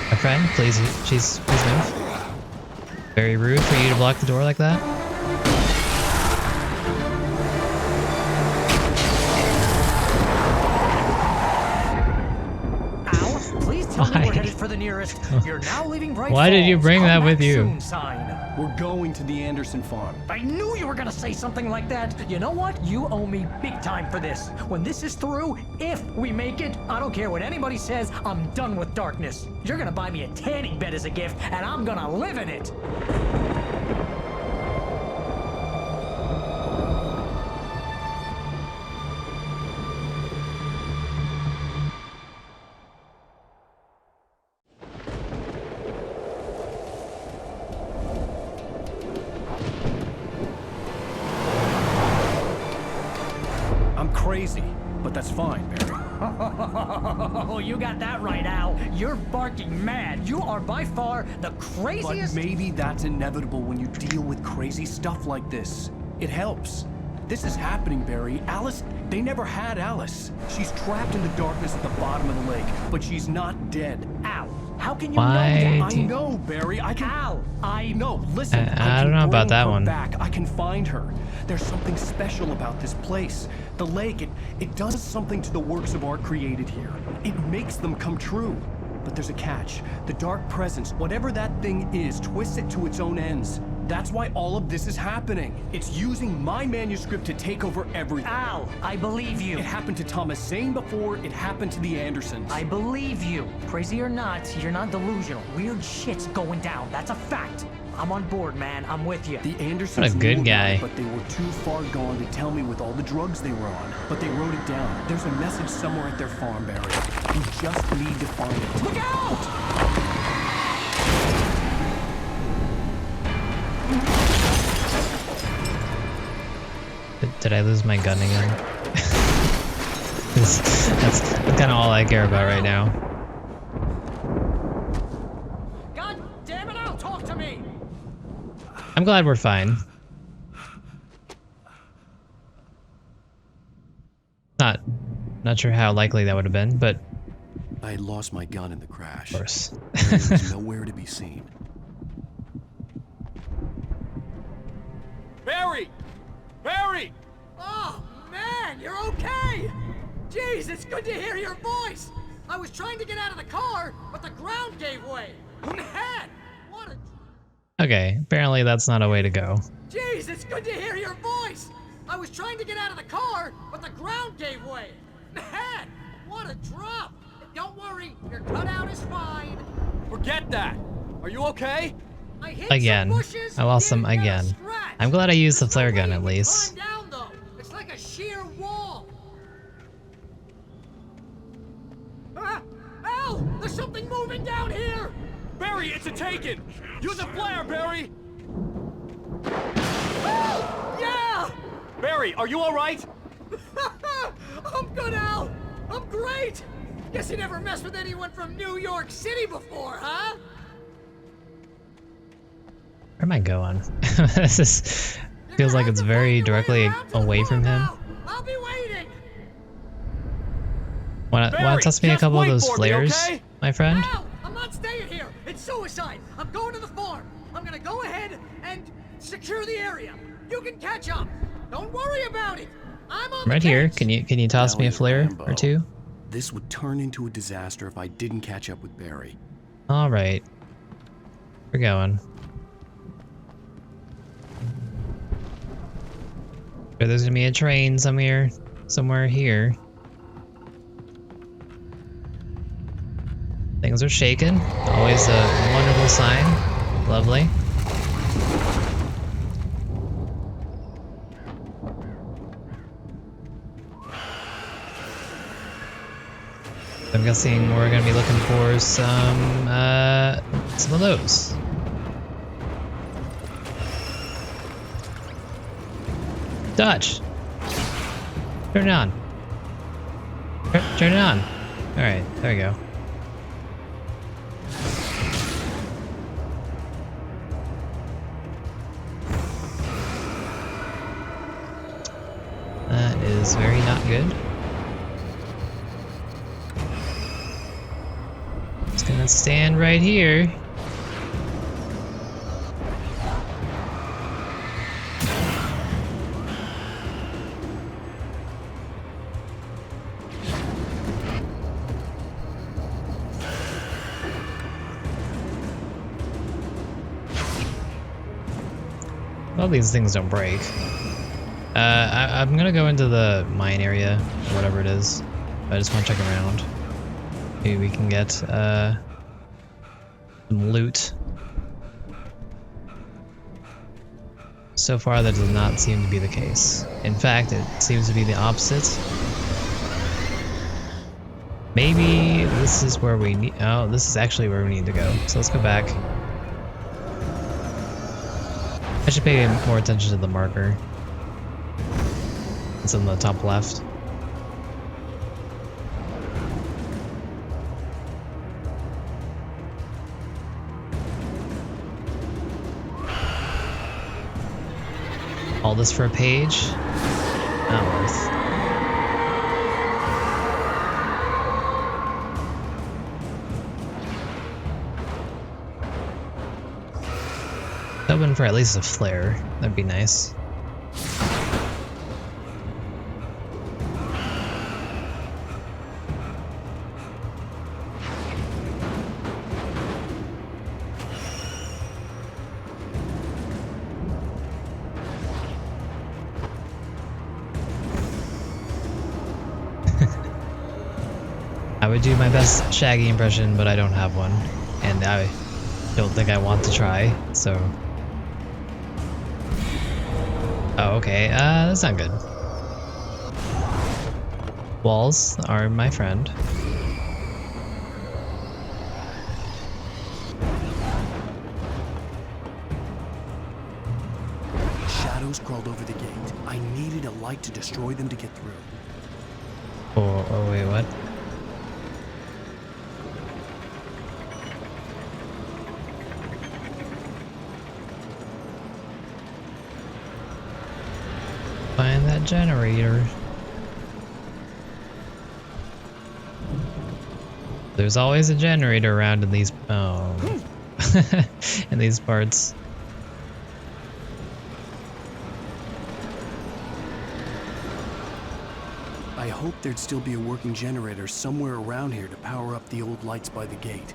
My friend, please move. Very rude for you to block the door like that. Al, please tell me Why? we're headed for the nearest. You're now leaving Bright Why did you Falls. bring Come that back with you? soon sign. We're going to the Anderson farm. I knew you were gonna say something like that. You know what? You owe me big time for this. When this is through, if we make it, I don't care what anybody says, I'm done with darkness. You're gonna buy me a tanning bed as a gift, and I'm gonna live in it. I'm crazy, but that's fine, Barry. Oh, you got that right, Al. You're barking mad. You are by far the But craziest. maybe that's inevitable when you deal with crazy stuff like this. It helps. This is happening, Barry. Alice, they never had Alice. She's trapped in the darkness at the bottom of the lake, but she's not dead. Al, how can you Why know that? do I you- know, Barry. I can. Al, No, listen. I don't can know about bring that her one. Back. I can find her. There's something special about this place. The lake, it does something to the works of art created here. It makes them come true. But there's a catch. The dark presence, whatever that thing is, twists it to its own ends. That's why all of this is happening. It's using my manuscript to take over everything. Al, I believe you. It happened to Thomas Zane before it happened to the Andersons. I believe you. Crazy or not, you're not delusional. Weird shit's going down. That's a fact. I'm on board, man. I'm with you. The Andersons What a good knew about guy. it, but they were too far gone to tell me with all the drugs they were on. But they wrote it down. There's a message somewhere at their farm, Barry. You just need to find it. Look out! Did I lose my gun again? that's kind of all I care about right now. God damn it, Al, talk to me! I'm glad we're fine. Not sure how likely that would have been, but I had lost my gun in the crash. of course. Barry was nowhere to be seen. Barry! Barry! Oh, man, you're okay! Jeez, it's good to hear your voice! I was trying to get out of the car, but the ground gave way! Man, what a... Okay, apparently that's not a way to go. Jeez, it's good to hear your voice! I was trying to get out of the car, but the ground gave way! Man, what a drop! Don't worry, your cutout is fine. Forget that! Are you okay? I hit Again. some bushes, I lost didn't them get a again. scratch. I'm glad I used the There's flare no gun way at it would least. climb down, though. It's like a sheer wall. Ah! Al! There's something moving down here! Barry, it's a taken! Use a flare, Barry! Al! Yeah! Barry, are you alright? I'm good, Al! I'm great! Guess you never messed with anyone from New York City before, huh? Where am I going? This is feels like it's very directly away from him. I'll be waiting! Want to Barry, toss me a just couple of wait those for me, flares, okay? my friend? Al! I'm not staying here! It's suicide! I'm going to the farm! I'm gonna go ahead and secure the area! You can catch up! Don't worry about it! I'm on Right the here. case. Can you toss me a Valiant flare Rambo. or two? This would turn into a disaster if I didn't catch up with Barry. All right. We're going. Sure, there's gonna be a train somewhere here. Things are shaking. Always a wonderful sign. Lovely. I'm guessing we're gonna be looking for some of those. Dodge. Turn it on. Turn it on. All right, there we go. That is very not good. Just gonna stand right here. Well, these things don't break. I'm gonna go into the mine area, or whatever it is. I just want to check around. Maybe we can get some loot. So far, that does not seem to be the case. In fact, it seems to be the opposite. Maybe this is where we need. Oh, this is actually where we need to go. So let's go back. I should pay more attention to the marker. It's on the top left. All this for a page? Not worth. Hoping for at least a flare. That'd be nice. I would do my best Shaggy impression, but I don't have one, and I don't think I want to try, so... Oh, okay, that's not good. Walls are my friend. Shadows crawled over the gate. I needed a light to destroy them to get through. Oh wait, what? Find that generator. There's always a generator around in these in these parts. I hoped there'd still be a working generator somewhere around here to power up the old lights by the gate.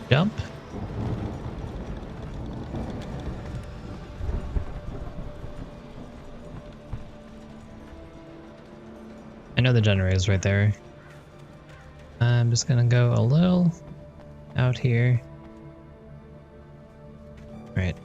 Jump. I know the generator's right there. I'm just gonna go a little out here. Right.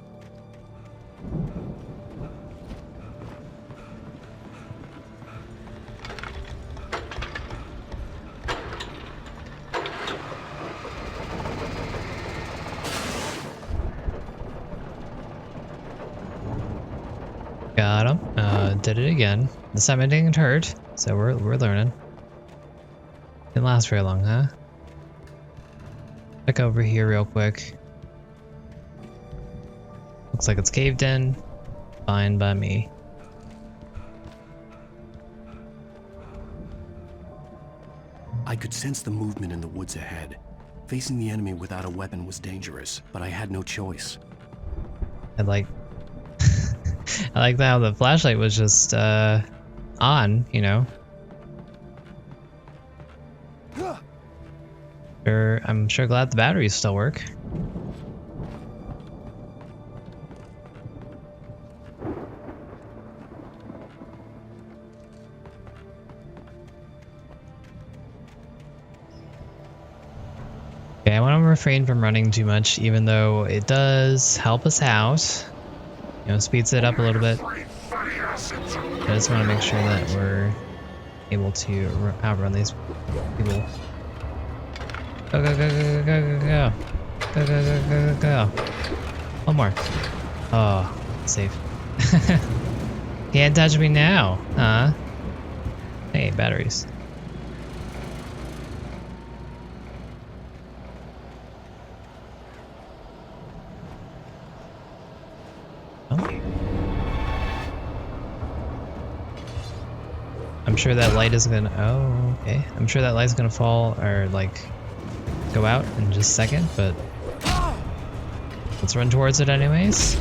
Got him. Did it again. This time I didn't hurt, so we're learning. Didn't last very long, huh? Check over here real quick. Looks like it's caved in. Fine by me. I could sense the movement in the woods ahead. Facing the enemy without a weapon was dangerous, but I had no choice. I like I like how the flashlight was just on, you know. I'm sure glad the batteries still work. Okay, I want to refrain from running too much, even though it does help us out. You know, speeds it up a little bit. I just want to make sure that we're able to outrun these people. Go, go, go, go, go, go, go. Go, go, go, go, go, go. One more. Oh, safe. Can't touch me now, huh? Hey, batteries. I'm sure that light is gonna. Oh, okay. I'm sure that light's gonna fall or like go out in just a second, but let's run towards it anyways.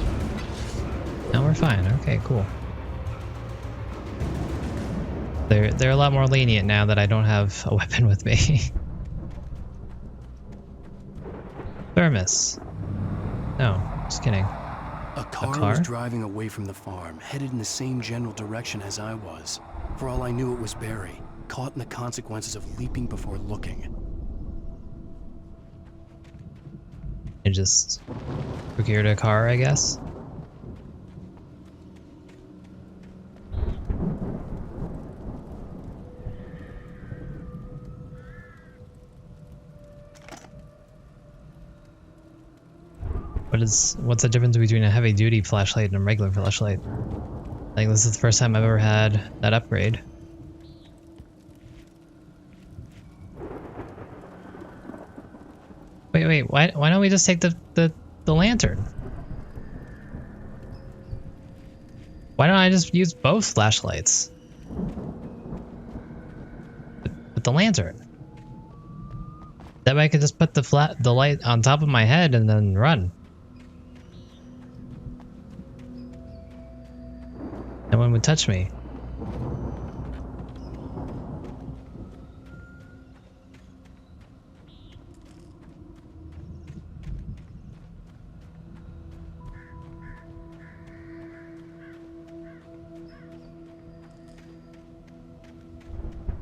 Now we're fine. Okay, cool. They're a lot more lenient now that I don't have a weapon with me. Thermos. No, just kidding. A car was driving away from the farm, headed in the same general direction as I was. For all I knew, it was Barry, caught in the consequences of leaping before looking. And just procured a car, I guess. What's the difference between a heavy duty flashlight and a regular flashlight? I think this is the first time I've ever had that upgrade. Wait, why don't we just take the lantern? Why don't I just use both flashlights? With the lantern. That way I could just put the light on top of my head and then run. No one would touch me.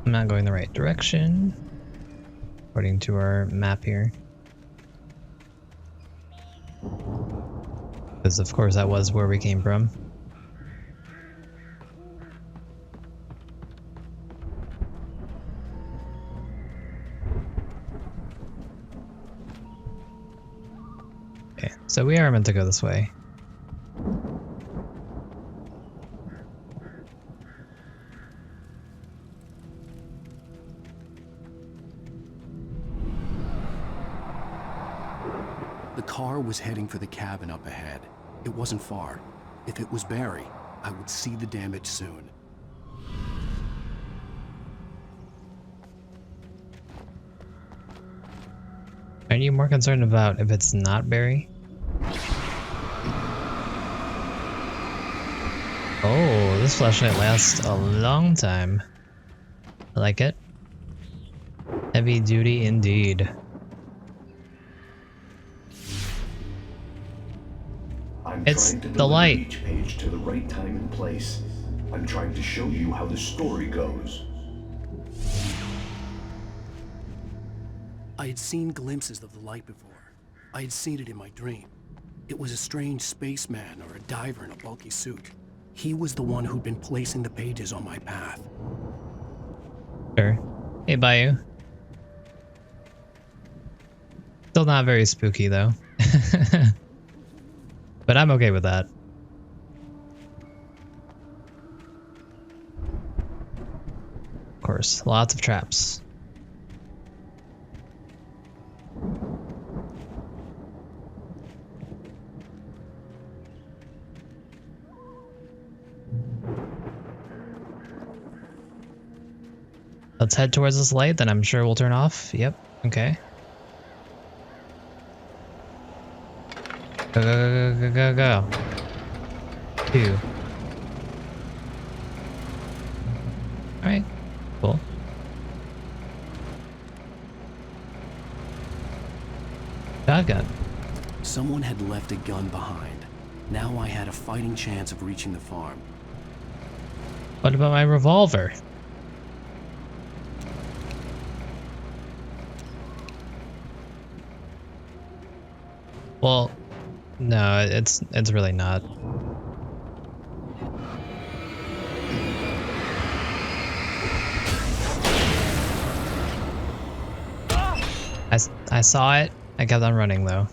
I'm not going the right direction, according to our map here. Because of course that was where we came from. Okay, so we are meant to go this way. The car was heading for the cabin up ahead. It wasn't far. If it was Barry, I would see the damage soon. Aren't you more concerned about if it's not Barry? Oh, this flashlight lasts a long time. I like it. Heavy duty indeed. It's the light. Each page to the right time and place. I'm trying to show you how the story goes. I had seen glimpses of the light before. I had seen it in my dream. It was a strange spaceman or a diver in a bulky suit. He was the one who'd been placing the pages on my path. Sure. Hey, Bayou. Still not very spooky, though. But I'm okay with that. Of course, lots of traps. Let's head towards this light, then I'm sure we'll turn off. Yep, okay. Go, go, go, go, go, go. 2. Alright, cool. Shotgun. Someone had left a gun behind. Now I had a fighting chance of reaching the farm. What about my revolver? Well, no, it's really not. I saw it. I kept on running though.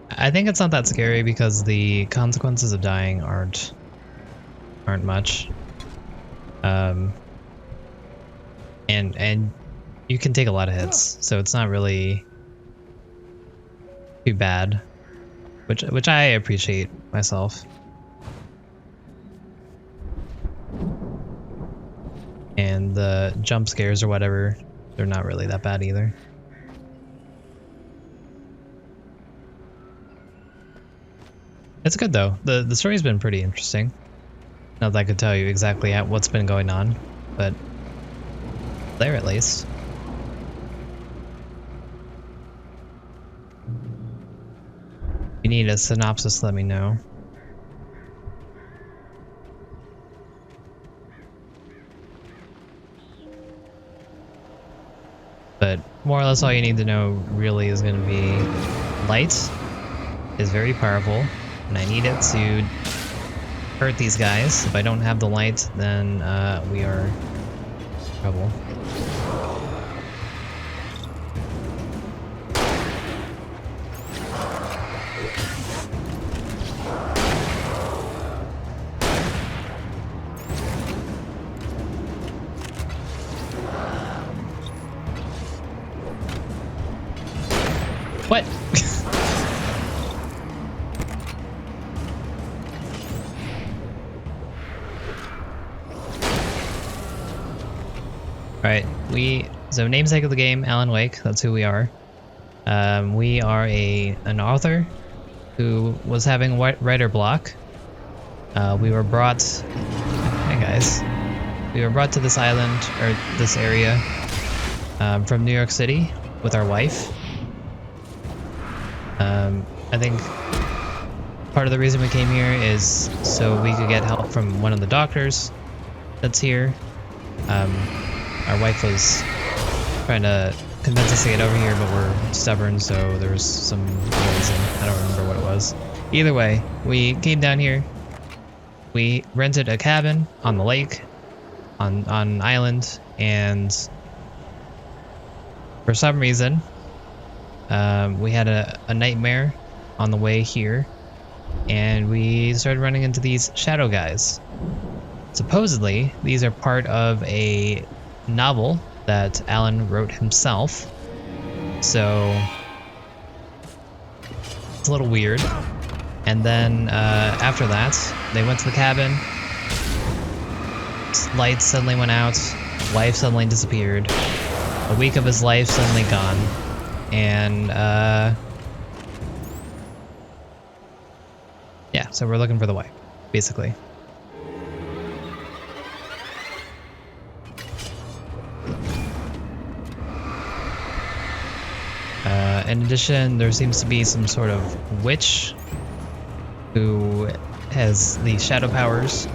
I think it's not that scary because the consequences of dying aren't much. And you can take a lot of hits, so it's not really too bad, which I appreciate myself. And the jump scares or whatever, they're not really that bad either. It's good though. The story's been pretty interesting. Not that I could tell you exactly what's been going on, but there at least. need a synopsis, let me know. But more or less all you need to know really is going to be light is very powerful, and I need it to hurt these guys. If I don't have the light, then we are in trouble. What? Alright, so namesake of the game, Alan Wake, that's who we are. We are an author who was having writer block. We were brought, hey guys, we were brought to this island, or this area, from New York City with our wife. I think part of the reason we came here is so we could get help from one of the doctors that's here. Our wife was trying to convince us to get over here, but we're stubborn, so there was some reason. I don't remember what it was. Either way, we came down here. We rented a cabin on the lake, on an island, and for some reason, we had a nightmare on the way here, and we started running into these shadow guys. Supposedly, these are part of a novel that Alan wrote himself, so it's a little weird. And then after that, they went to the cabin, lights suddenly went out, wife suddenly disappeared, a week of his life suddenly gone, and yeah, so we're looking for the wife, basically. In addition, there seems to be some sort of witch who has the shadow powers,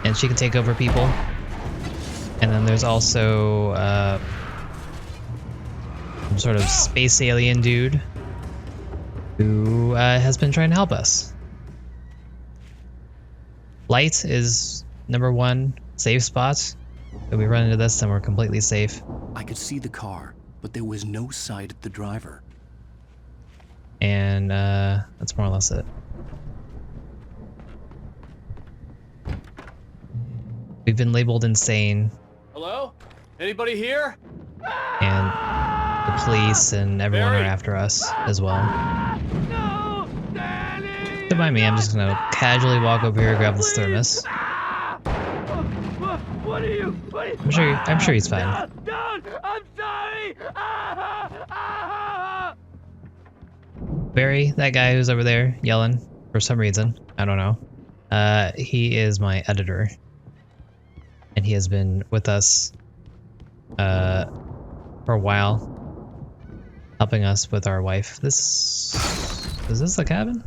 and she can take over people. And then there's also some sort of space alien dude who has been trying to help us. Light is #1 safe spot. If we run into this, then we're completely safe. I could see the car, but there was no sight of the driver. And that's more or less it. We've been labeled insane. Hello? Anybody here? And the police and everyone are after us as well. No, Danny! Don't mind me, I'm just gonna casually walk over here, grab this thermos. What are you? I'm sure he's fine. Don't! I'm sorry! Barry, that guy who's over there yelling for some reason, I don't know. He is my editor, and he has been with us for a while, helping us with our wife. Is this the cabin?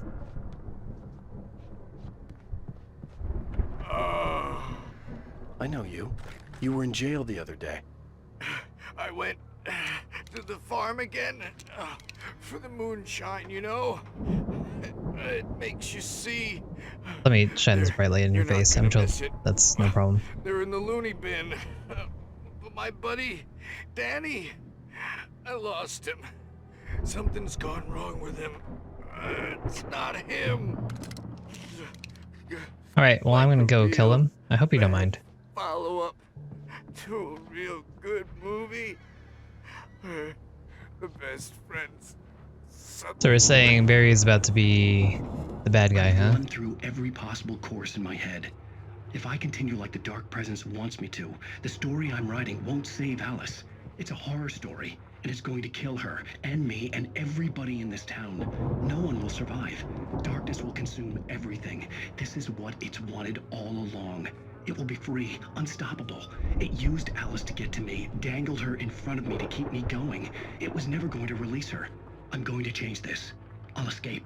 I know you. You were in jail the other day. I went to the farm again for the moonshine, you know? It makes you see. Let me shine this bright light in your face. I'm sure that's no problem. They're in the loony bin. But my buddy, Danny, I lost him. Something's gone wrong with him. It's not him. Alright, well I'm gonna go kill him. I hope you don't mind. Follow up to a real good movie. We're the best friends. So we're saying Barry's about to be the bad guy, huh? I've run through every possible course in my head. If I continue like the Dark Presence wants me to, the story I'm writing won't save Alice. It's a horror story, and it's going to kill her, and me, and everybody in this town. No one will survive. Darkness will consume everything. This is what it's wanted all along. It will be free, unstoppable. It used Alice to get to me, dangled her in front of me to keep me going. It was never going to release her. I'm going to change this. I'll escape.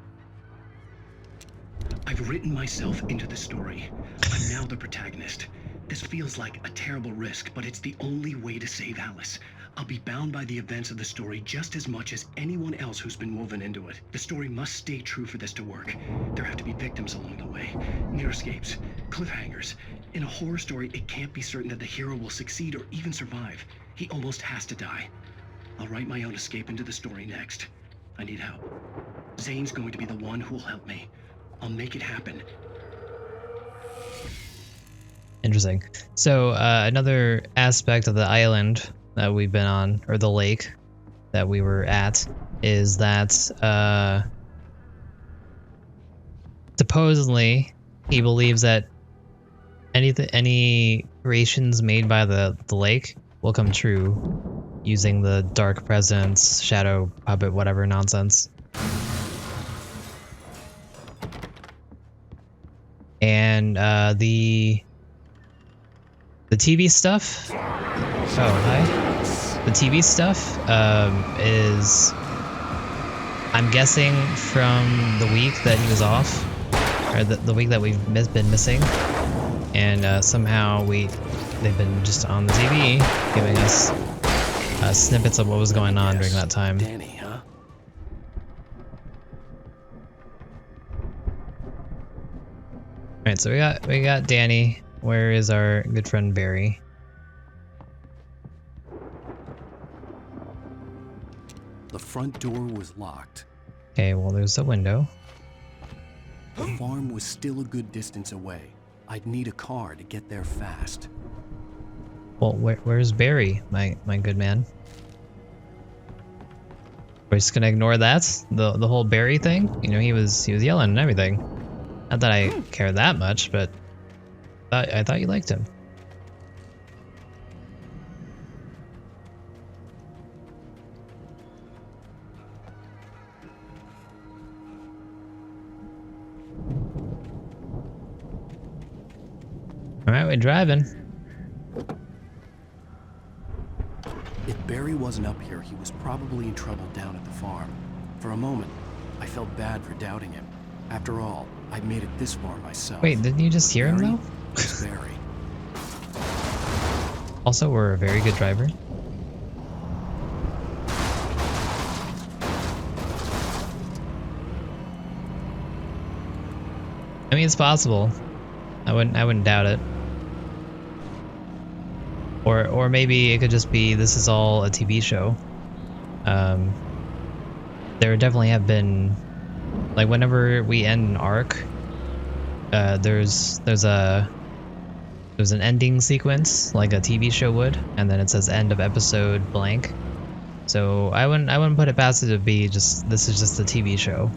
I've written myself into the story. I'm now the protagonist. This feels like a terrible risk, but it's the only way to save Alice. I'll be bound by the events of the story just as much as anyone else who's been woven into it. The story must stay true for this to work. There have to be victims along the way, near escapes, cliffhangers. In a horror story, it can't be certain that the hero will succeed or even survive. He almost has to die. I'll write my own escape into the story next. I need help. Zane's going to be the one who'll help me. I'll make it happen. Interesting. So another aspect of the island that we've been on, or the lake that we were at, is that supposedly he believes that any creations made by the lake will come true using the Dark Presence, Shadow Puppet, whatever nonsense. And the TV stuff. Oh, hi. The TV stuff is, I'm guessing, from the week that he was off, or the week that we've been missing, and somehow they've been just on the TV giving us snippets of what was going on during that time. Danny, huh? Alright, so we got Danny. Where is our good friend Barry? The front door was locked. Okay, well there's a window. The farm was still a good distance away. I'd need a car to get there fast. Well, where's Barry, my good man? We're just gonna ignore that? The whole Barry thing? You know, he was yelling and everything. Not that I care that much, but I thought you liked him. Alright, we're driving. If Barry wasn't up here, he was probably in trouble down at the farm. For a moment, I felt bad for doubting him. After all, I made it this far myself. Wait, didn't you just hear him though? Was Barry. Also, we're a very good driver. I mean, it's possible. I wouldn't doubt it. Or maybe it could just be this is all a TV show. There definitely have been, like, whenever we end an arc, there's an ending sequence like a TV show would, and then it says end of episode blank. So I wouldn't put it past it to be just this is just a TV show.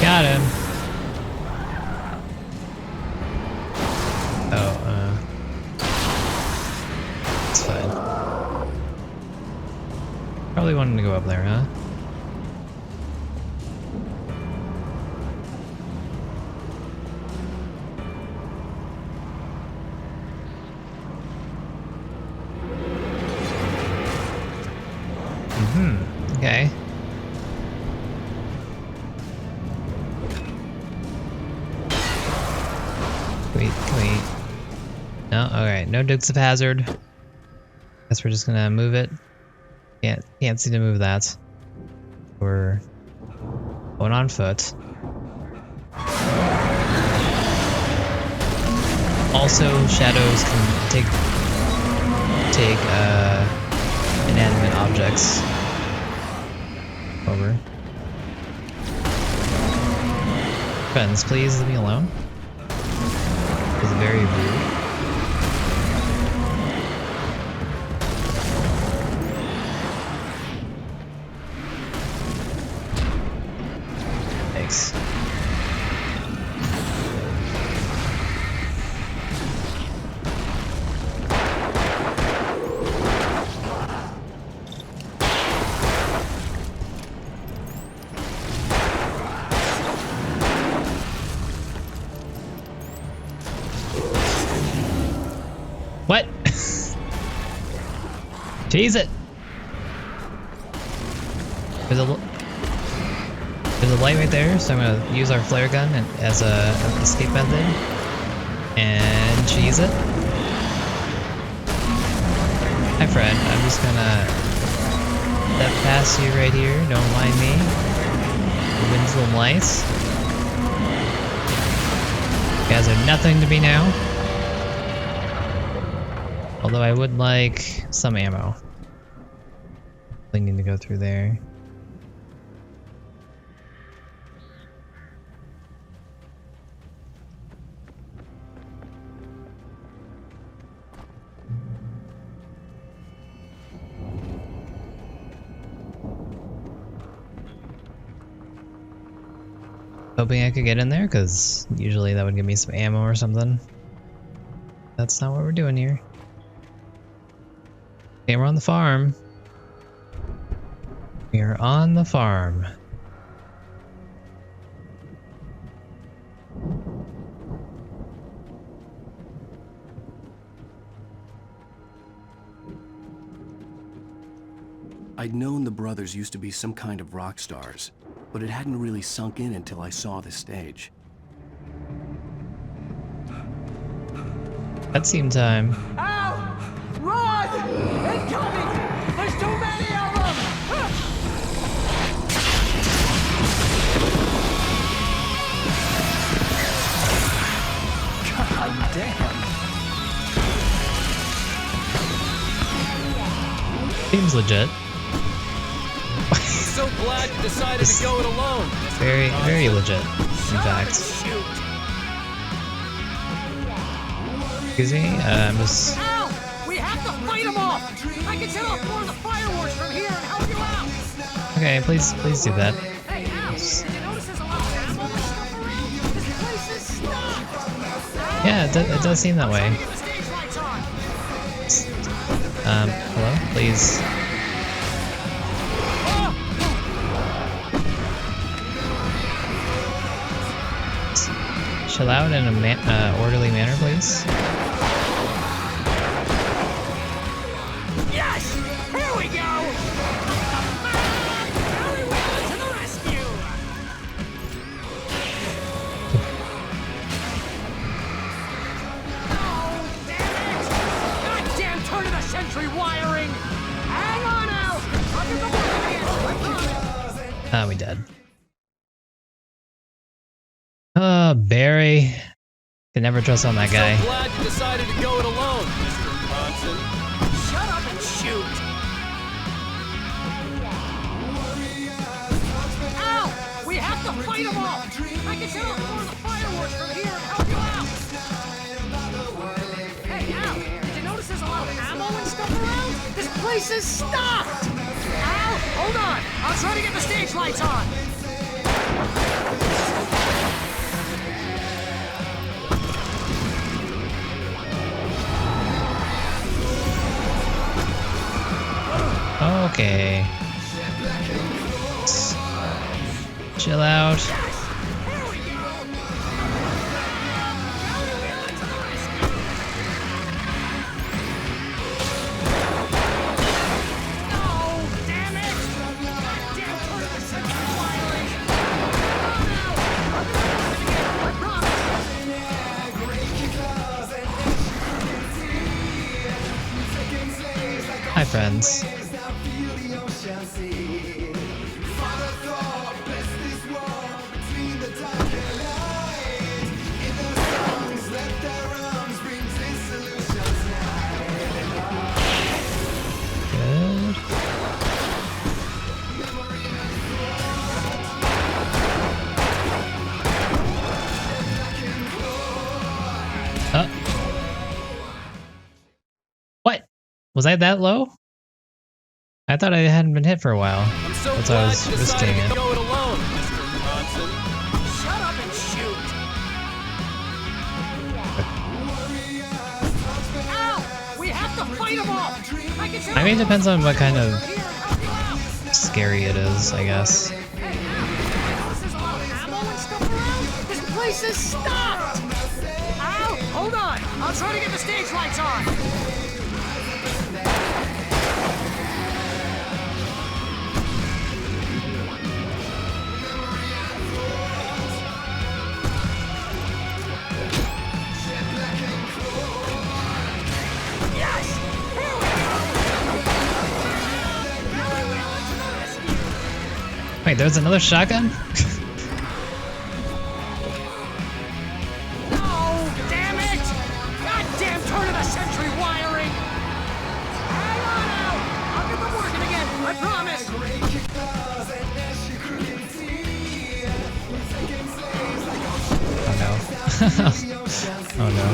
Got him. Oh, it's fine. Probably wanted to go up there, huh? Okay. Can we? No? Alright, no Dukes of Hazzard. Guess we're just gonna move it. Can't seem to move that. We're going on foot. Also, shadows can take inanimate objects over. Friends, please leave me alone. It's very rude. Thanks. What? Tease it! There's a light right there, so I'm gonna use our flare gun as a escape method. And cheese it. Hi friend, I'm just gonna step past you right here, don't mind me. The wind's a little nice. You guys are nothing to me now. Although I would like some ammo. I need to go through there. Hoping I could get in there, because usually that would give me some ammo or something. That's not what we're doing here. Okay, we're on the farm. We are on the farm. I'd known the brothers used to be some kind of rock stars, but it hadn't really sunk in until I saw the stage. Cutscene time. Ow! Run! Incoming! There's too many of them! God damn. Seems legit. So glad you decided to go it alone. Very, very legit, in fact. Excuse me, I'm just... Ow! We have to fight them off! I can set off more of the fireworks from here and help you out! Okay, please do that. Hey, Al, did you notice there's a lot of ammo and stuff around? This place is stocked! Yeah, it does seem that way. Get the stage lights on! Hello? Please. Chill out in a orderly manner, please. Yes! Here we go! Harry Wheeler to the rescue! Oh, damn it! Goddamn turn of the century wiring! Hang on now! I'll get the work again, I promise. Ah, we dead. Barry. Can never trust on that guy. So glad you decided to go it alone, Mr. Bronson. Shut up and shoot! Ow! We have to fight them all! I can set off more of the fireworks from here and help you out! Hey, Al, did you notice there's a lot of ammo and stuff around? This place is stocked! Al, hold on! I'll try to get the stage lights on! Okay. Chill out. Hi, friends. What? Was I that low? I thought I hadn't been hit for a while. So that's why I was risking it. Go it alone, Mr. Bronson. Shut up and shoot! Ow! We have to fight them all! I mean, it depends on what kind of scary it is, I guess. Hey, Al, there's a lot of ammo and stuff around? This place is stocked! Al, hold on! I'll I'm trying to get the stage lights on! Yes! Wait, there's another shotgun? Oh no.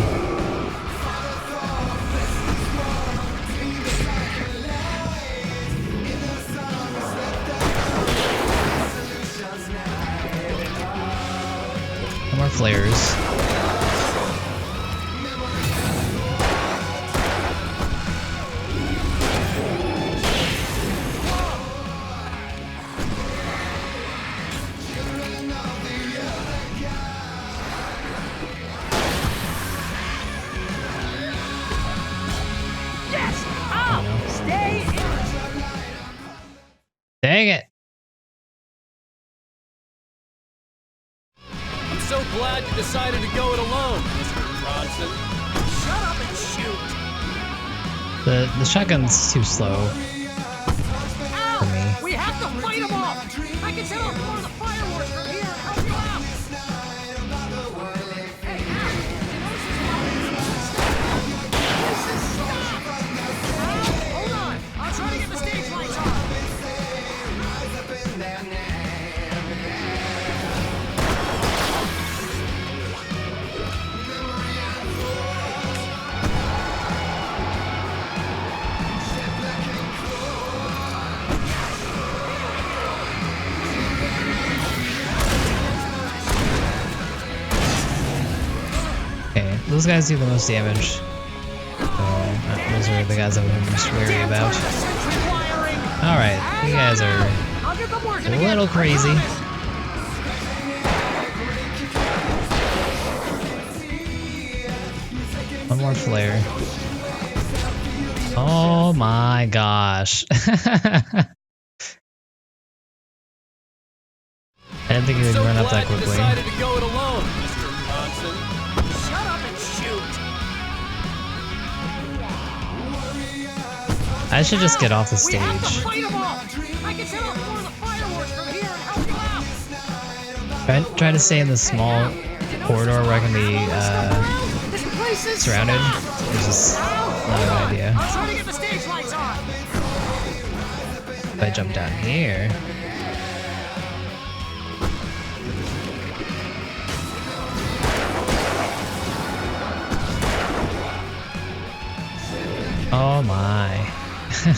No more flares. Dang it! I'm so glad you decided to go it alone, Mr. Bronson. Shut up and shoot! The shotgun's too slow for me. We have to fight them all! I can set off more of the fireworks from here and help you out! Hey, Al, hold on! I'm trying to get the stage lights on! Those guys do the most damage. So, those are the guys I'm most wary about. Alright, you guys are a little crazy. One more flare. Oh my gosh. I didn't think he would run up that quickly. I should just get off the stage. Try to stay in this small corridor where I can be surrounded. It's just not a good idea. If I jump down here. Oh my. My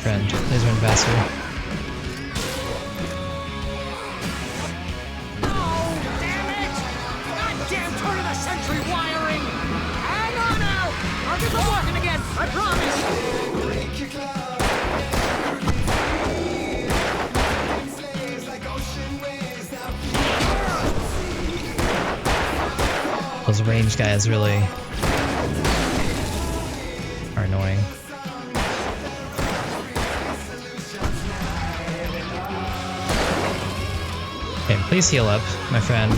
friend, please run faster. Goddamn turn of the century wiring! Hang on now! I'll get them working again, I promise! Those range guys really are annoying. Okay, please heal up, my friend.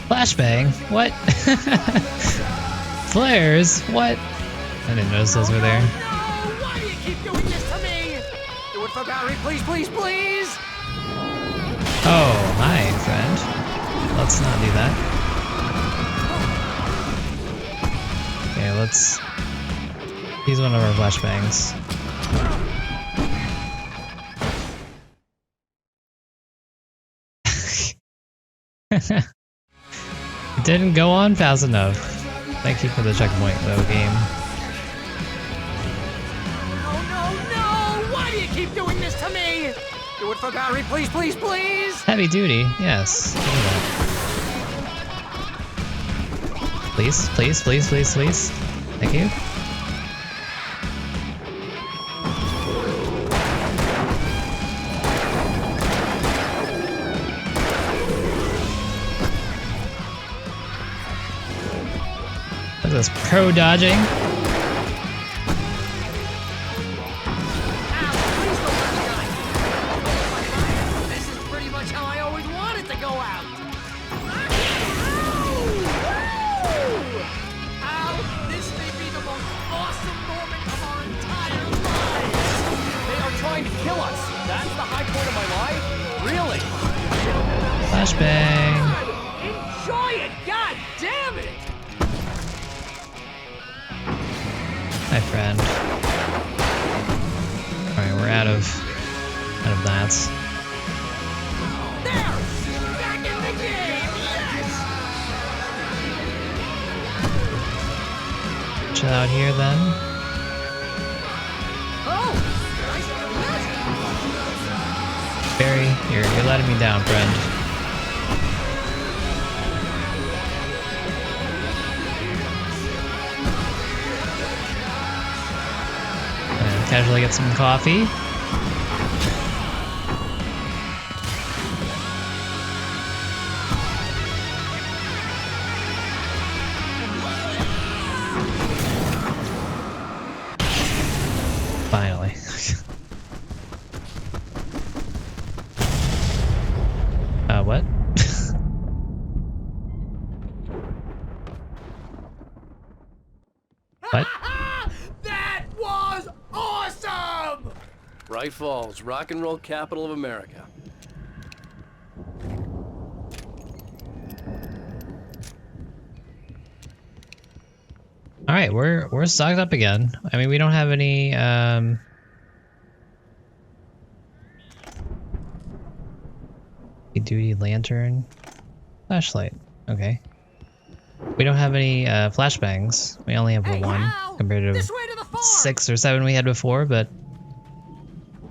Flashbang? What? Flares? What? I didn't notice those were there. No! Why do you keep doing this to me? Do it for Barry, please, please, please! Oh, hi, friend. Let's not do that. Okay, let's use one of our flashbangs. It didn't go on fast enough. Thank you for the checkpoint, though, game. No, no, no! Why do you keep doing this to me? Do it for Barry, please, please, please! Heavy duty, yes. Look at that. Please, please, please, please, please. Thank you. Look at this pro dodging. This is pretty much how I always wanted to go out. Al, this may be the most awesome moment of our entire lives. They are trying to kill us. That's the high point of my life? Really? Flashbang. Enjoy it! God damn it! Hi, friend. Alright, we're out of that. There! Back in the game! Yes! Chill out here then. Oh! Barry, you're letting me down, friend. Casually get some coffee. Finally. What? What? That was awesome! Bright Falls, rock and roll capital of America. All right, we're stocked up again. I mean, we don't have any duty lantern, flashlight. Okay. We don't have any flashbangs. We only have one compared to 6 or 7 we had before, but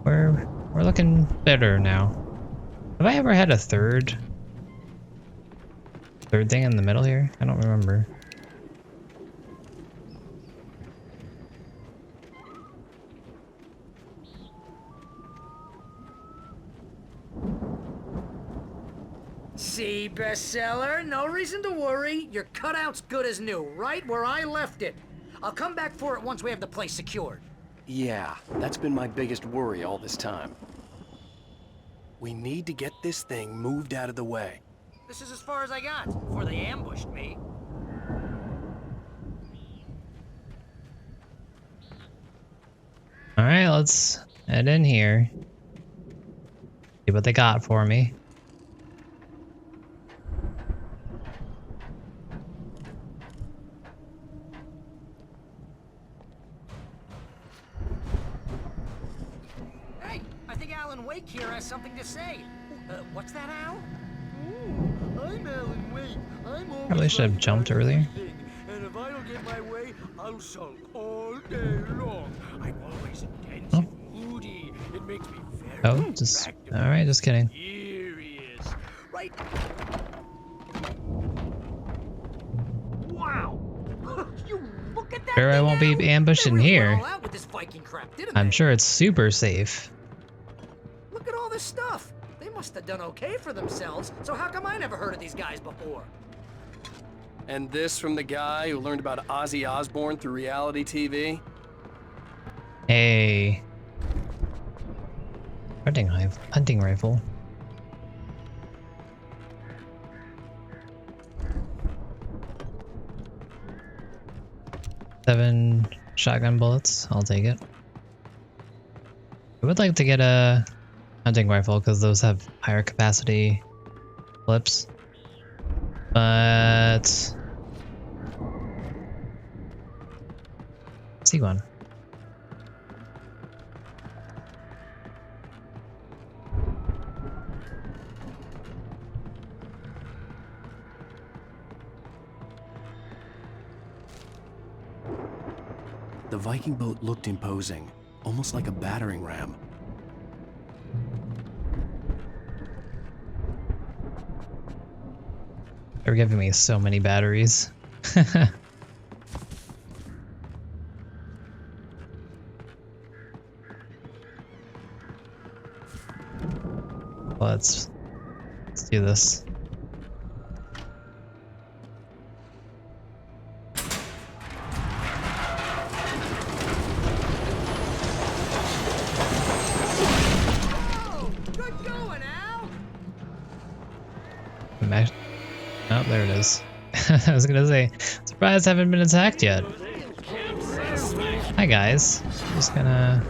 we're looking better now. Have I ever had a third thing in the middle here? I don't remember. See, bestseller, no reason to worry. Your cutout's good as new, right where I left it. I'll come back for it once we have the place secured. Yeah, that's been my biggest worry all this time. We need to get this thing moved out of the way. This is as far as I got before they ambushed me. All right, let's head in here. See what they got for me. Hey, I think Alan Wake here has something to say. What's that, Al? I'm Alan Wake. I'm Probably should have jumped earlier. And if I don't get my way, I'll sulk all day long. I'm always intense and moody. It makes me very Oh, just all right. Just kidding. furious. Right? Wow! You look at that. Sure, I won't be ambushed in here. All out with this Viking crap, didn't I'm they? sure it's super safe. Look at all this stuff. They must have done okay for themselves. So how come I never heard of these guys before? And this from the guy who learned about Ozzy Osbourne through reality TV? Hey. Hunting rifle. Seven shotgun bullets. I'll take it. I would like to get a hunting rifle because those have higher capacity clips. But see one. The Viking boat looked imposing, almost like a battering ram. They're giving me so many batteries. Let's do this. Oh, there it is. I was gonna say, surprised I haven't been attacked yet. Hi guys. Just gonna...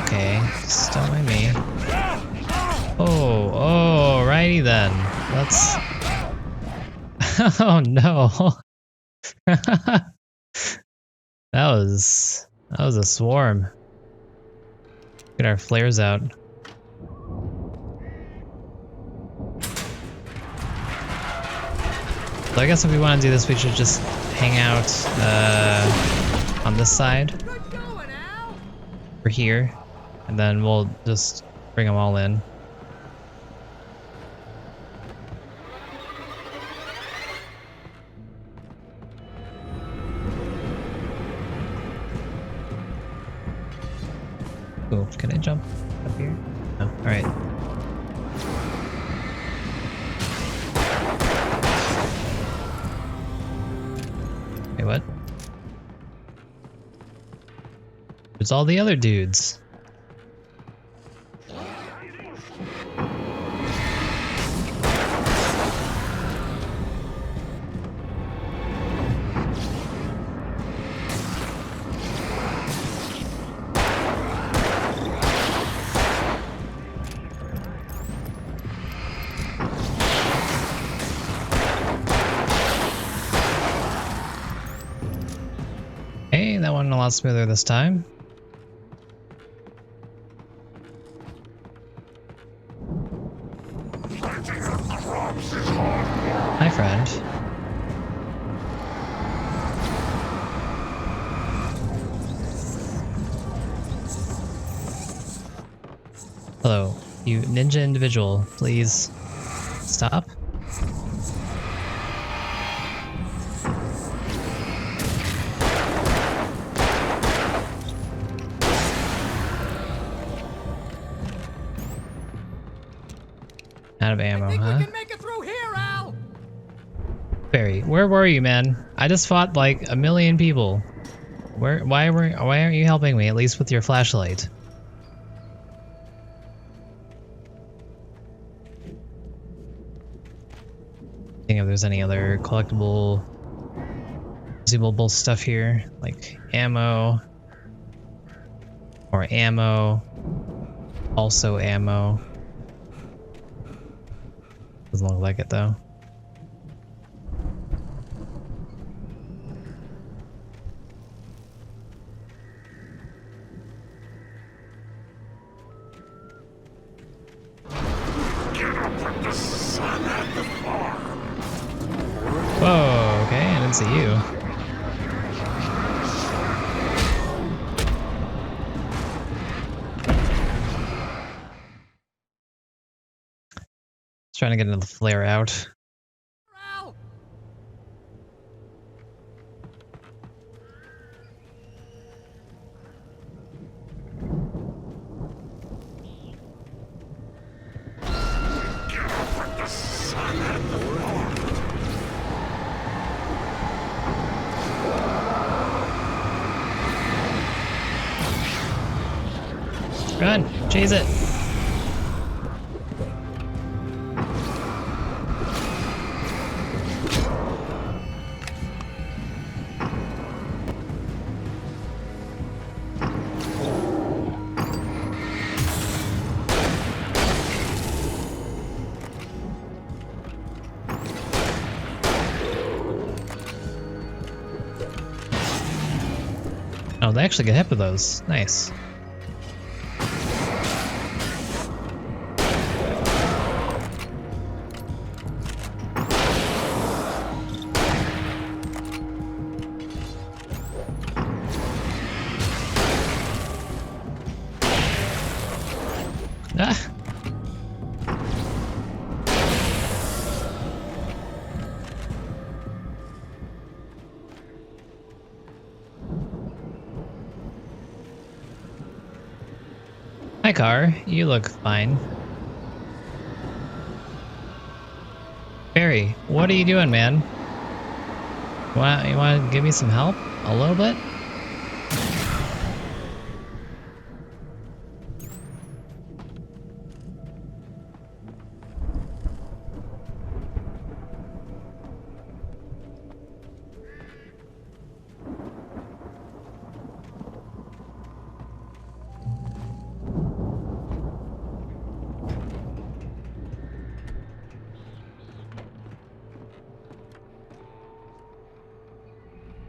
Okay, just don't mind me. Oh, righty then. Let's... Oh no. That was a swarm. Get our flares out. So I guess if we want to do this, we should just hang out on this side. Over here. And then we'll just bring them all in. Ooh, can I jump up here? No, alright. Wait, what? There's all the other dudes. Hey, that went a lot smoother this time. Hi, friend. Hello, you ninja individual, please stop. Out of ammo, huh? We can make it through here, Al! Barry, where were you, man? I just fought like a million people. Why aren't you helping me, at least with your flashlight? Think if there's any other collectible, consumable stuff here, like ammo, or ammo, also ammo. Doesn't look like it though. Whoa, okay, I didn't see you. Trying to get another flare out. Run! Chase it! Oh, they actually get hit with those. Nice. Ah. Hi, car. You look fine. Barry, what are you doing, man? You want to give me some help? A little bit?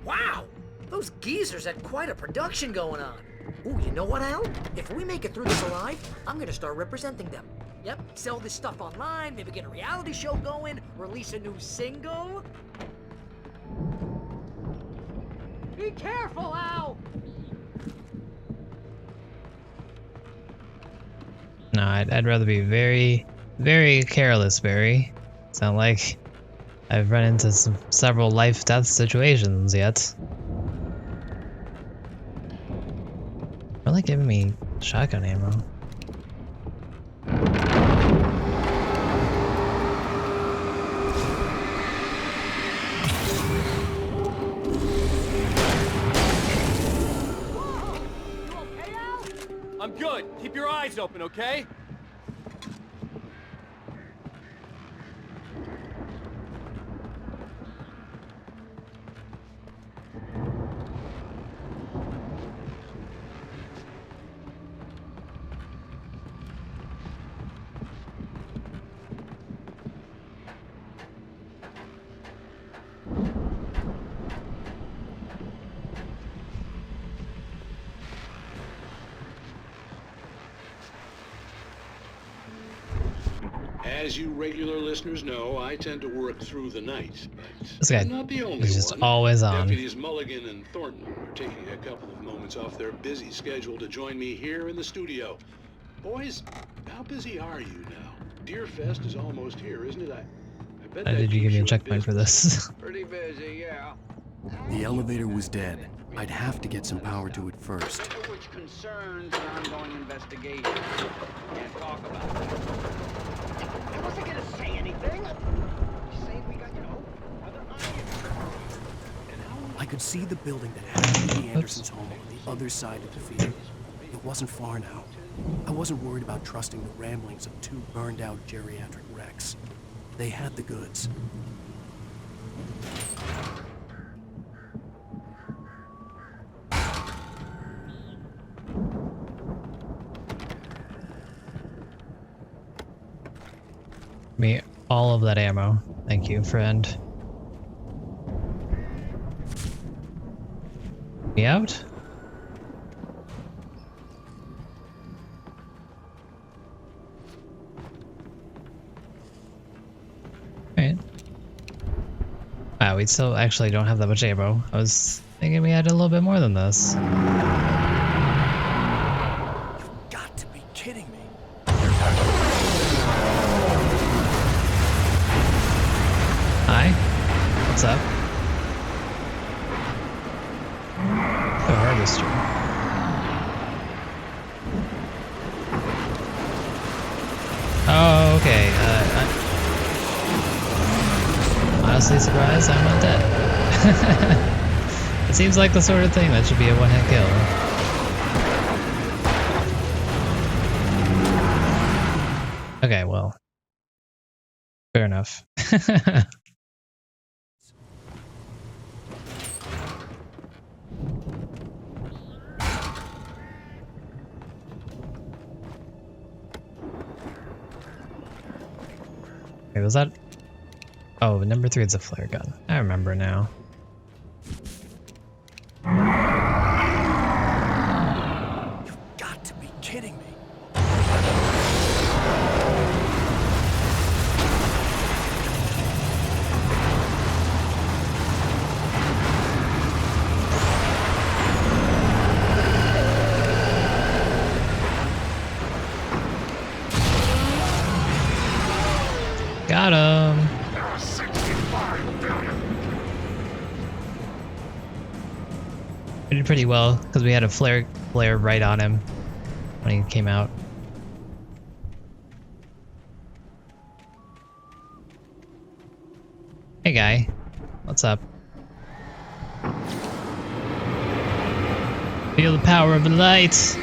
Wow! Those geezers had quite a production going on. Ooh, you know what, Al? If we make it through this alive, I'm gonna start representing them. Yep, sell this stuff online, maybe get a reality show going, release a new single. Be careful, Al! No, I'd rather be very, very careless, Barry. Sound like I've run into several life-death situations yet. Really giving me shotgun ammo. I'm good. Keep your eyes open, okay? As you regular listeners know, I tend to work through the night, but This guy I'm not the only is just one. always on. Deputies Mulligan and Thornton are taking a couple of moments off their busy schedule to join me here in the studio. Boys, how busy are you now? Deerfest is almost here, isn't it? I bet Why that did you give keeps me a in checkpoint for this? Pretty busy, yeah. The elevator was dead. I'd have to get some power to it first. Which concerns an ongoing investigation. Can't talk about that. I wasn't gonna say anything. Just saying we got, other I could see the building that had Lee Anderson's home on the other side of the field. It wasn't far now. I wasn't worried about trusting the ramblings of two burned-out geriatric wrecks. They had the goods. Me all of that ammo. Thank you, friend. Me out? Alright. Wow, we still actually don't have that much ammo. I was thinking we had a little bit more than this. Got to be kidding me. Hi. What's up? The harvester. Oh, okay. Honestly surprised I'm not dead. It seems like the sort of thing that should be a one-hit kill. Okay, well. Fair enough. Okay, was that... Oh, number 3 is a flare gun. I remember now. Got to be kidding me. Got him! We did pretty well, because we had a flare right on him when he came out. Hey guy, what's up? Feel the power of the light.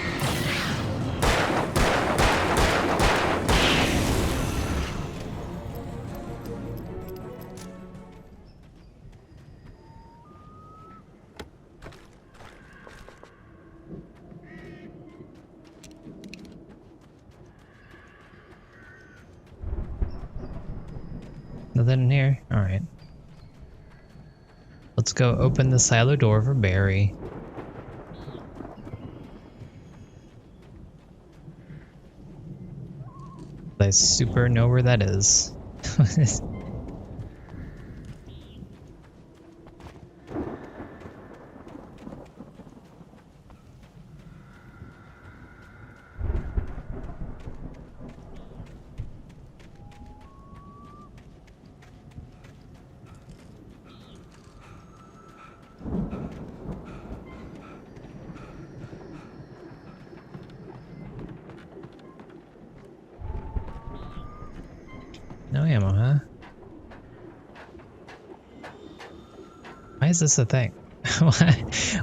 Nothing in here? Alright. Let's go open the silo door for Barry. I super know where that is. No ammo, huh? Why is this a thing?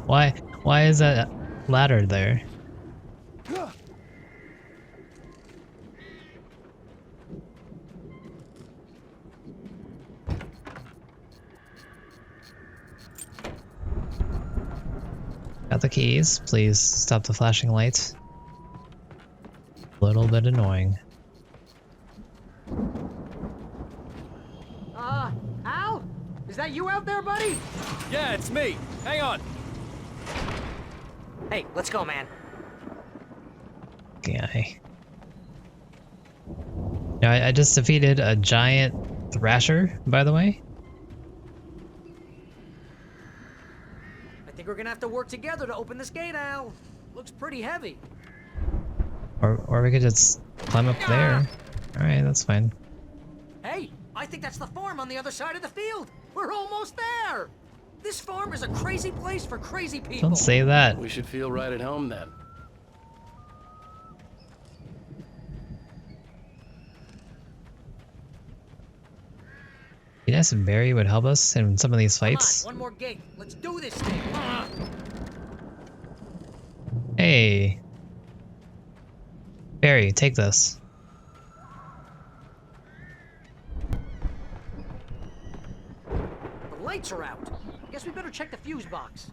Why is that ladder there? Got the keys. Please stop the flashing lights. A little bit annoying. Al? Is that you out there, buddy? Yeah, it's me. Hang on. Hey, let's go, man. Guy. No, I just defeated a giant thrasher, by the way. I think we're gonna have to work together to open this gate, Al. Looks pretty heavy. Or we could just climb up there. Alright, that's fine. Hey, I think that's the farm on the other side of the field. We're almost there. This farm is a crazy place for crazy people. Don't say that. We should feel right at home then. You guess if Barry would help us in some of these fights? Come on, one more gate. Let's do this thing. Hey. Barry, take this. The lights are out. Guess we better check the fuse box.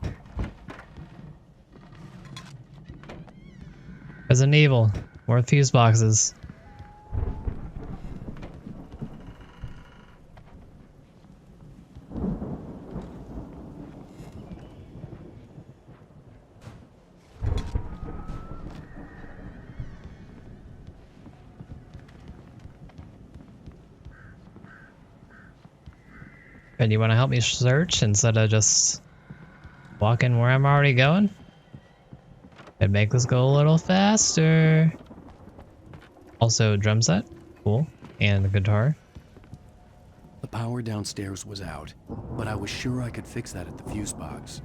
Resident Evil. More fuse boxes. And you want to help me search instead of just walking where I'm already going? It'd make this go a little faster. Also, drum set. Cool. And a guitar. The power downstairs was out, but I was sure I could fix that at the fuse box.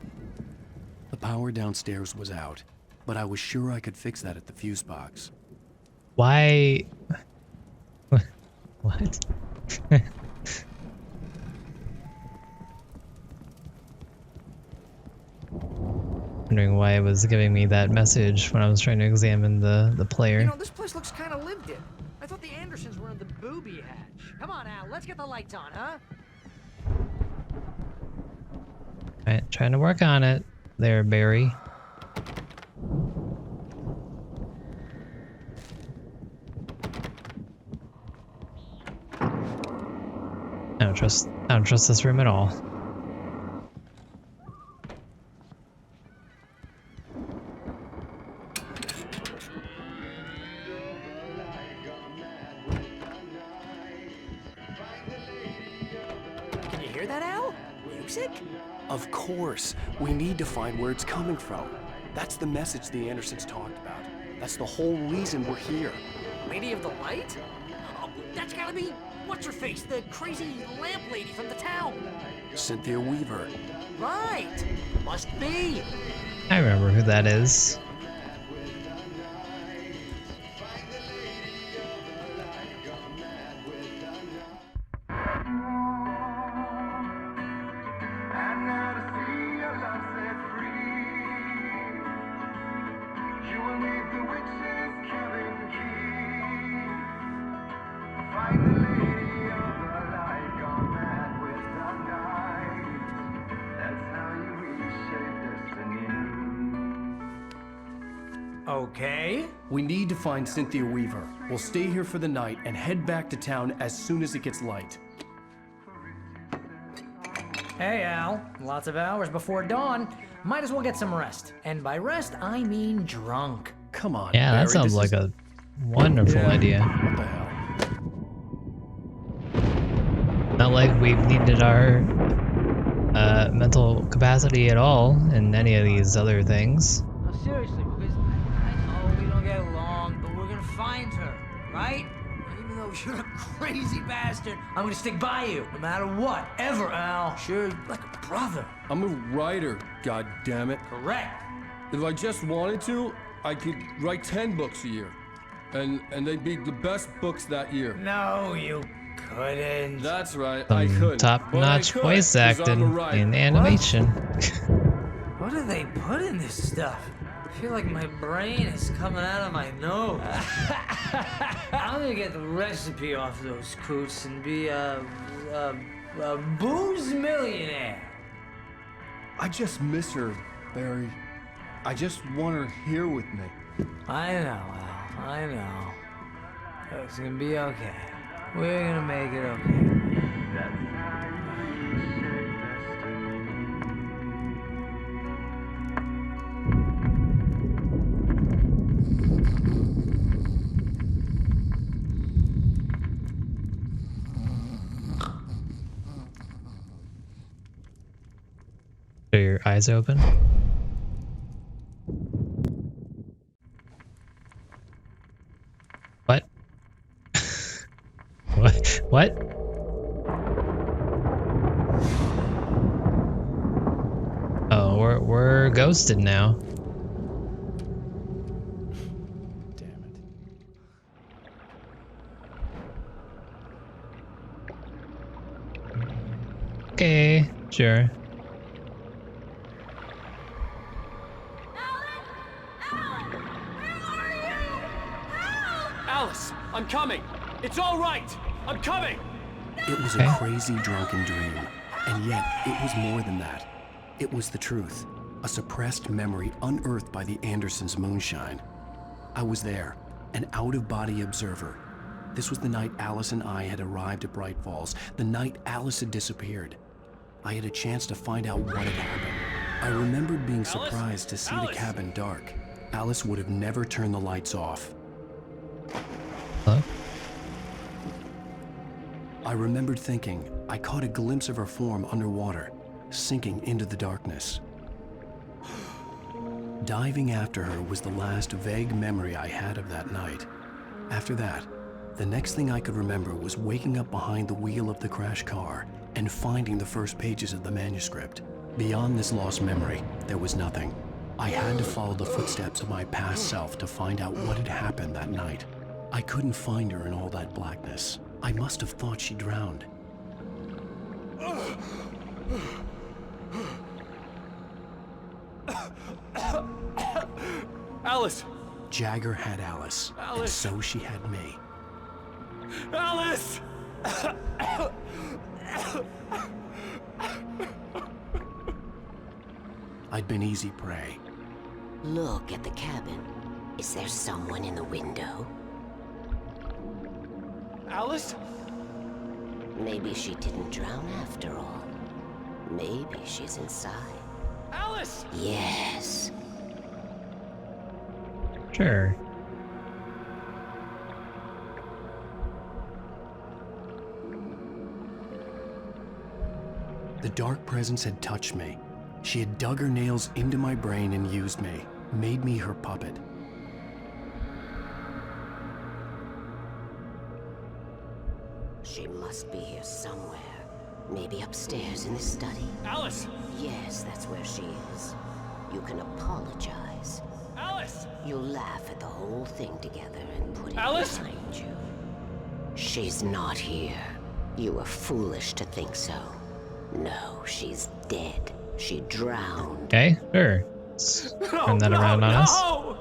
The power downstairs was out, but I was sure I could fix that at the fuse box. Why? What? Wondering why it was giving me that message when I was trying to examine the player. You know, this place looks kind of lived in. I thought the Andersons were in the booby hatch. Come on, Al, let's get the lights on, huh? Alright, trying to work on it there, Barry. I don't trust this room at all. Can you hear that, Al? Music? Of course. We need to find where it's coming from. That's the message the Andersons talked about. That's the whole reason we're here. Lady of the Light? Oh, that's gotta be what's-her-face, the crazy lamp lady from the town. Cynthia Weaver. Right. Must be. I remember who that is. Okay. We need to find Cynthia Weaver. We'll stay here for the night and head back to town as soon as it gets light. Hey, Al. Lots of hours before dawn. Might as well get some rest. And by rest, I mean drunk. Come on, Yeah, Barry, that sounds like this a wonderful idea. What the hell? Not like we've needed our mental capacity at all in any of these other things. No, seriously, because I know we don't get along, but we're gonna find her, right? And even though you're a crazy bastard, I'm gonna stick by you, no matter what, ever, Al. Sure, like a brother. I'm a writer, God damn it. Correct. If I just wanted to, I could write 10 books a year. And they'd be the best books that year. No, you couldn't. That's right, I Some could. top-notch But I could, voice 'cause I'm acting a writer. in animation. What do they put in this stuff? I feel like my brain is coming out of my nose. I'm gonna get the recipe off those coots and be a booze millionaire. I just miss her, Barry. I just want her here with me. I know, Al. I know. It's gonna be okay. We're gonna make it okay. Are your eyes open? What? What? Oh, we're ghosted now. Damn it. Okay, sure. Alice, I'm coming. It's all right. I'm coming. It was a crazy drunken dream, and yet it was more than that. It was the truth, a suppressed memory unearthed by the Andersons' moonshine. I was there, an out-of-body observer. This was the night Alice and I had arrived at Bright Falls, the night Alice had disappeared. I had a chance to find out what had happened. I remembered being surprised to see the cabin dark. Alice would have never turned the lights off. Hello? I remembered thinking I caught a glimpse of her form underwater, sinking into the darkness. Diving after her was the last vague memory I had of that night. After that, the next thing I could remember was waking up behind the wheel of the crashed car and finding the first pages of the manuscript. Beyond this lost memory, there was nothing. I had to follow the footsteps of my past self to find out what had happened that night. I couldn't find her in all that blackness. I must have thought she drowned. Alice! Jagger had Alice, and so she had me. Alice! I'd been easy prey. Look at the cabin. Is there someone in the window? Alice? Maybe she didn't drown after all. Maybe she's inside. Alice! Yes. Sure. The dark presence had touched me. She had dug her nails into my brain and used me, made me her puppet. She must be here somewhere. Maybe upstairs in the study. Alice! Yes, that's where she is. You can apologize. Alice! You'll laugh at the whole thing together and put it Alice! behind you. She's not here. You were foolish to think so. No, she's dead. She drowned. Okay, sure. Let's turn that around on us.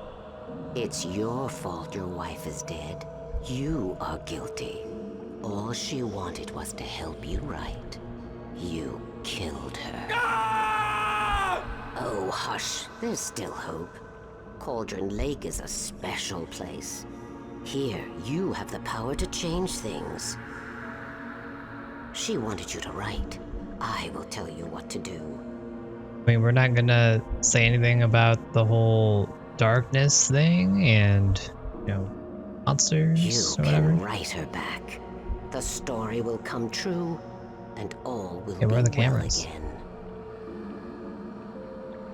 It's your fault your wife is dead. You are guilty. All she wanted was to help you right. You killed her. Oh, hush. There's still hope. Cauldron Lake is a special place. Here, you have the power to change things. She wanted you to write. I will tell you what to do. I mean, we're not gonna say anything about the whole darkness thing and, you know, monsters You or whatever. can write her back. The story will come true, and all will Yeah, where are be the well cameras? again.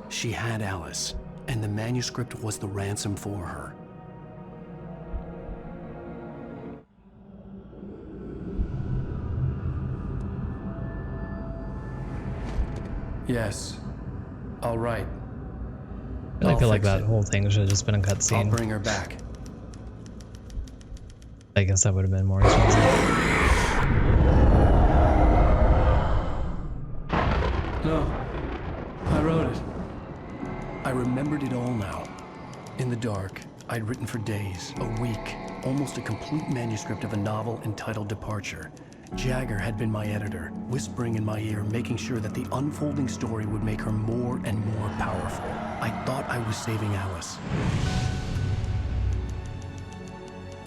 She had Alice, and the manuscript was the ransom for her. Yes. All right. I feel like fix that it. whole thing should have just been a I'll cutscene. bring her back. I guess that would have been more expensive. No. I wrote it. I remembered it all now. In the dark, I'd written for days, a week, almost a complete manuscript of a novel entitled Departure. Jagger had been my editor, whispering in my ear, making sure that the unfolding story would make her more and more powerful. I thought I was saving Alice.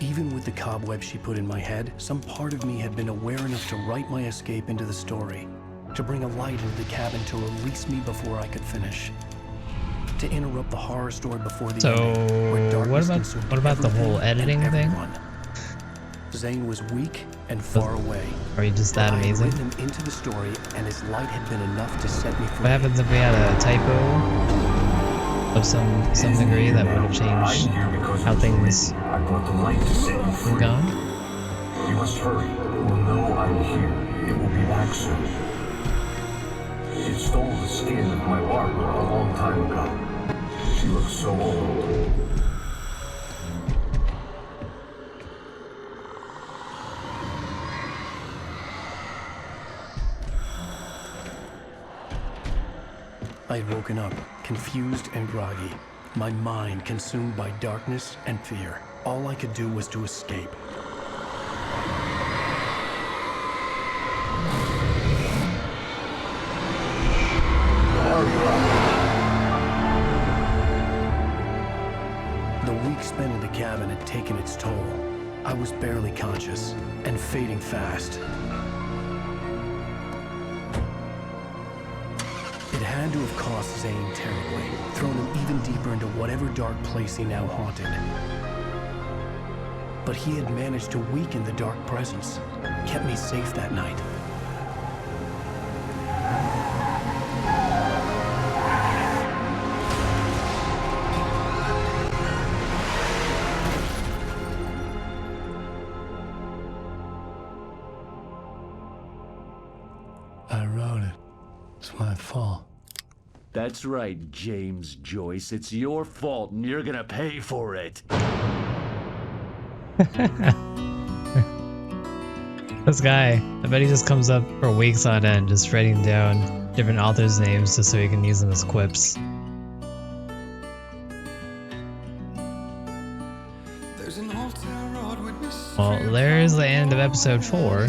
Even with the cobwebs she put in my head, some part of me had been aware enough to write my escape into the story, to bring a light into the cabin to release me before I could finish, to interrupt the horror story before the So, ending, where darkness what consumed about the whole everything and editing thing? everyone. Zane was weak and far away. Are you just that I had amazing? written him into the story, and his light had been enough to set me free. What happens if we had a typo of some degree that would have changed how things have gone? You must hurry. It will know I'm here. It will be back soon. It stole the skin of my Barbara a long time ago. She looks so old. I had woken up, confused and groggy, my mind consumed by darkness and fear. All I could do was to escape. The week spent in the cabin had taken its toll. I was barely conscious and fading fast. It had to have cost Zane terribly, thrown him even deeper into whatever dark place he now haunted. But he had managed to weaken the dark presence, kept me safe that night. I wrote it. It's my fault. That's right, James Joyce. It's your fault, and you're gonna pay for it. This guy, I bet he just comes up for weeks on end just writing down different authors' names just so he can use them as quips. Well, there's the end of episode 4.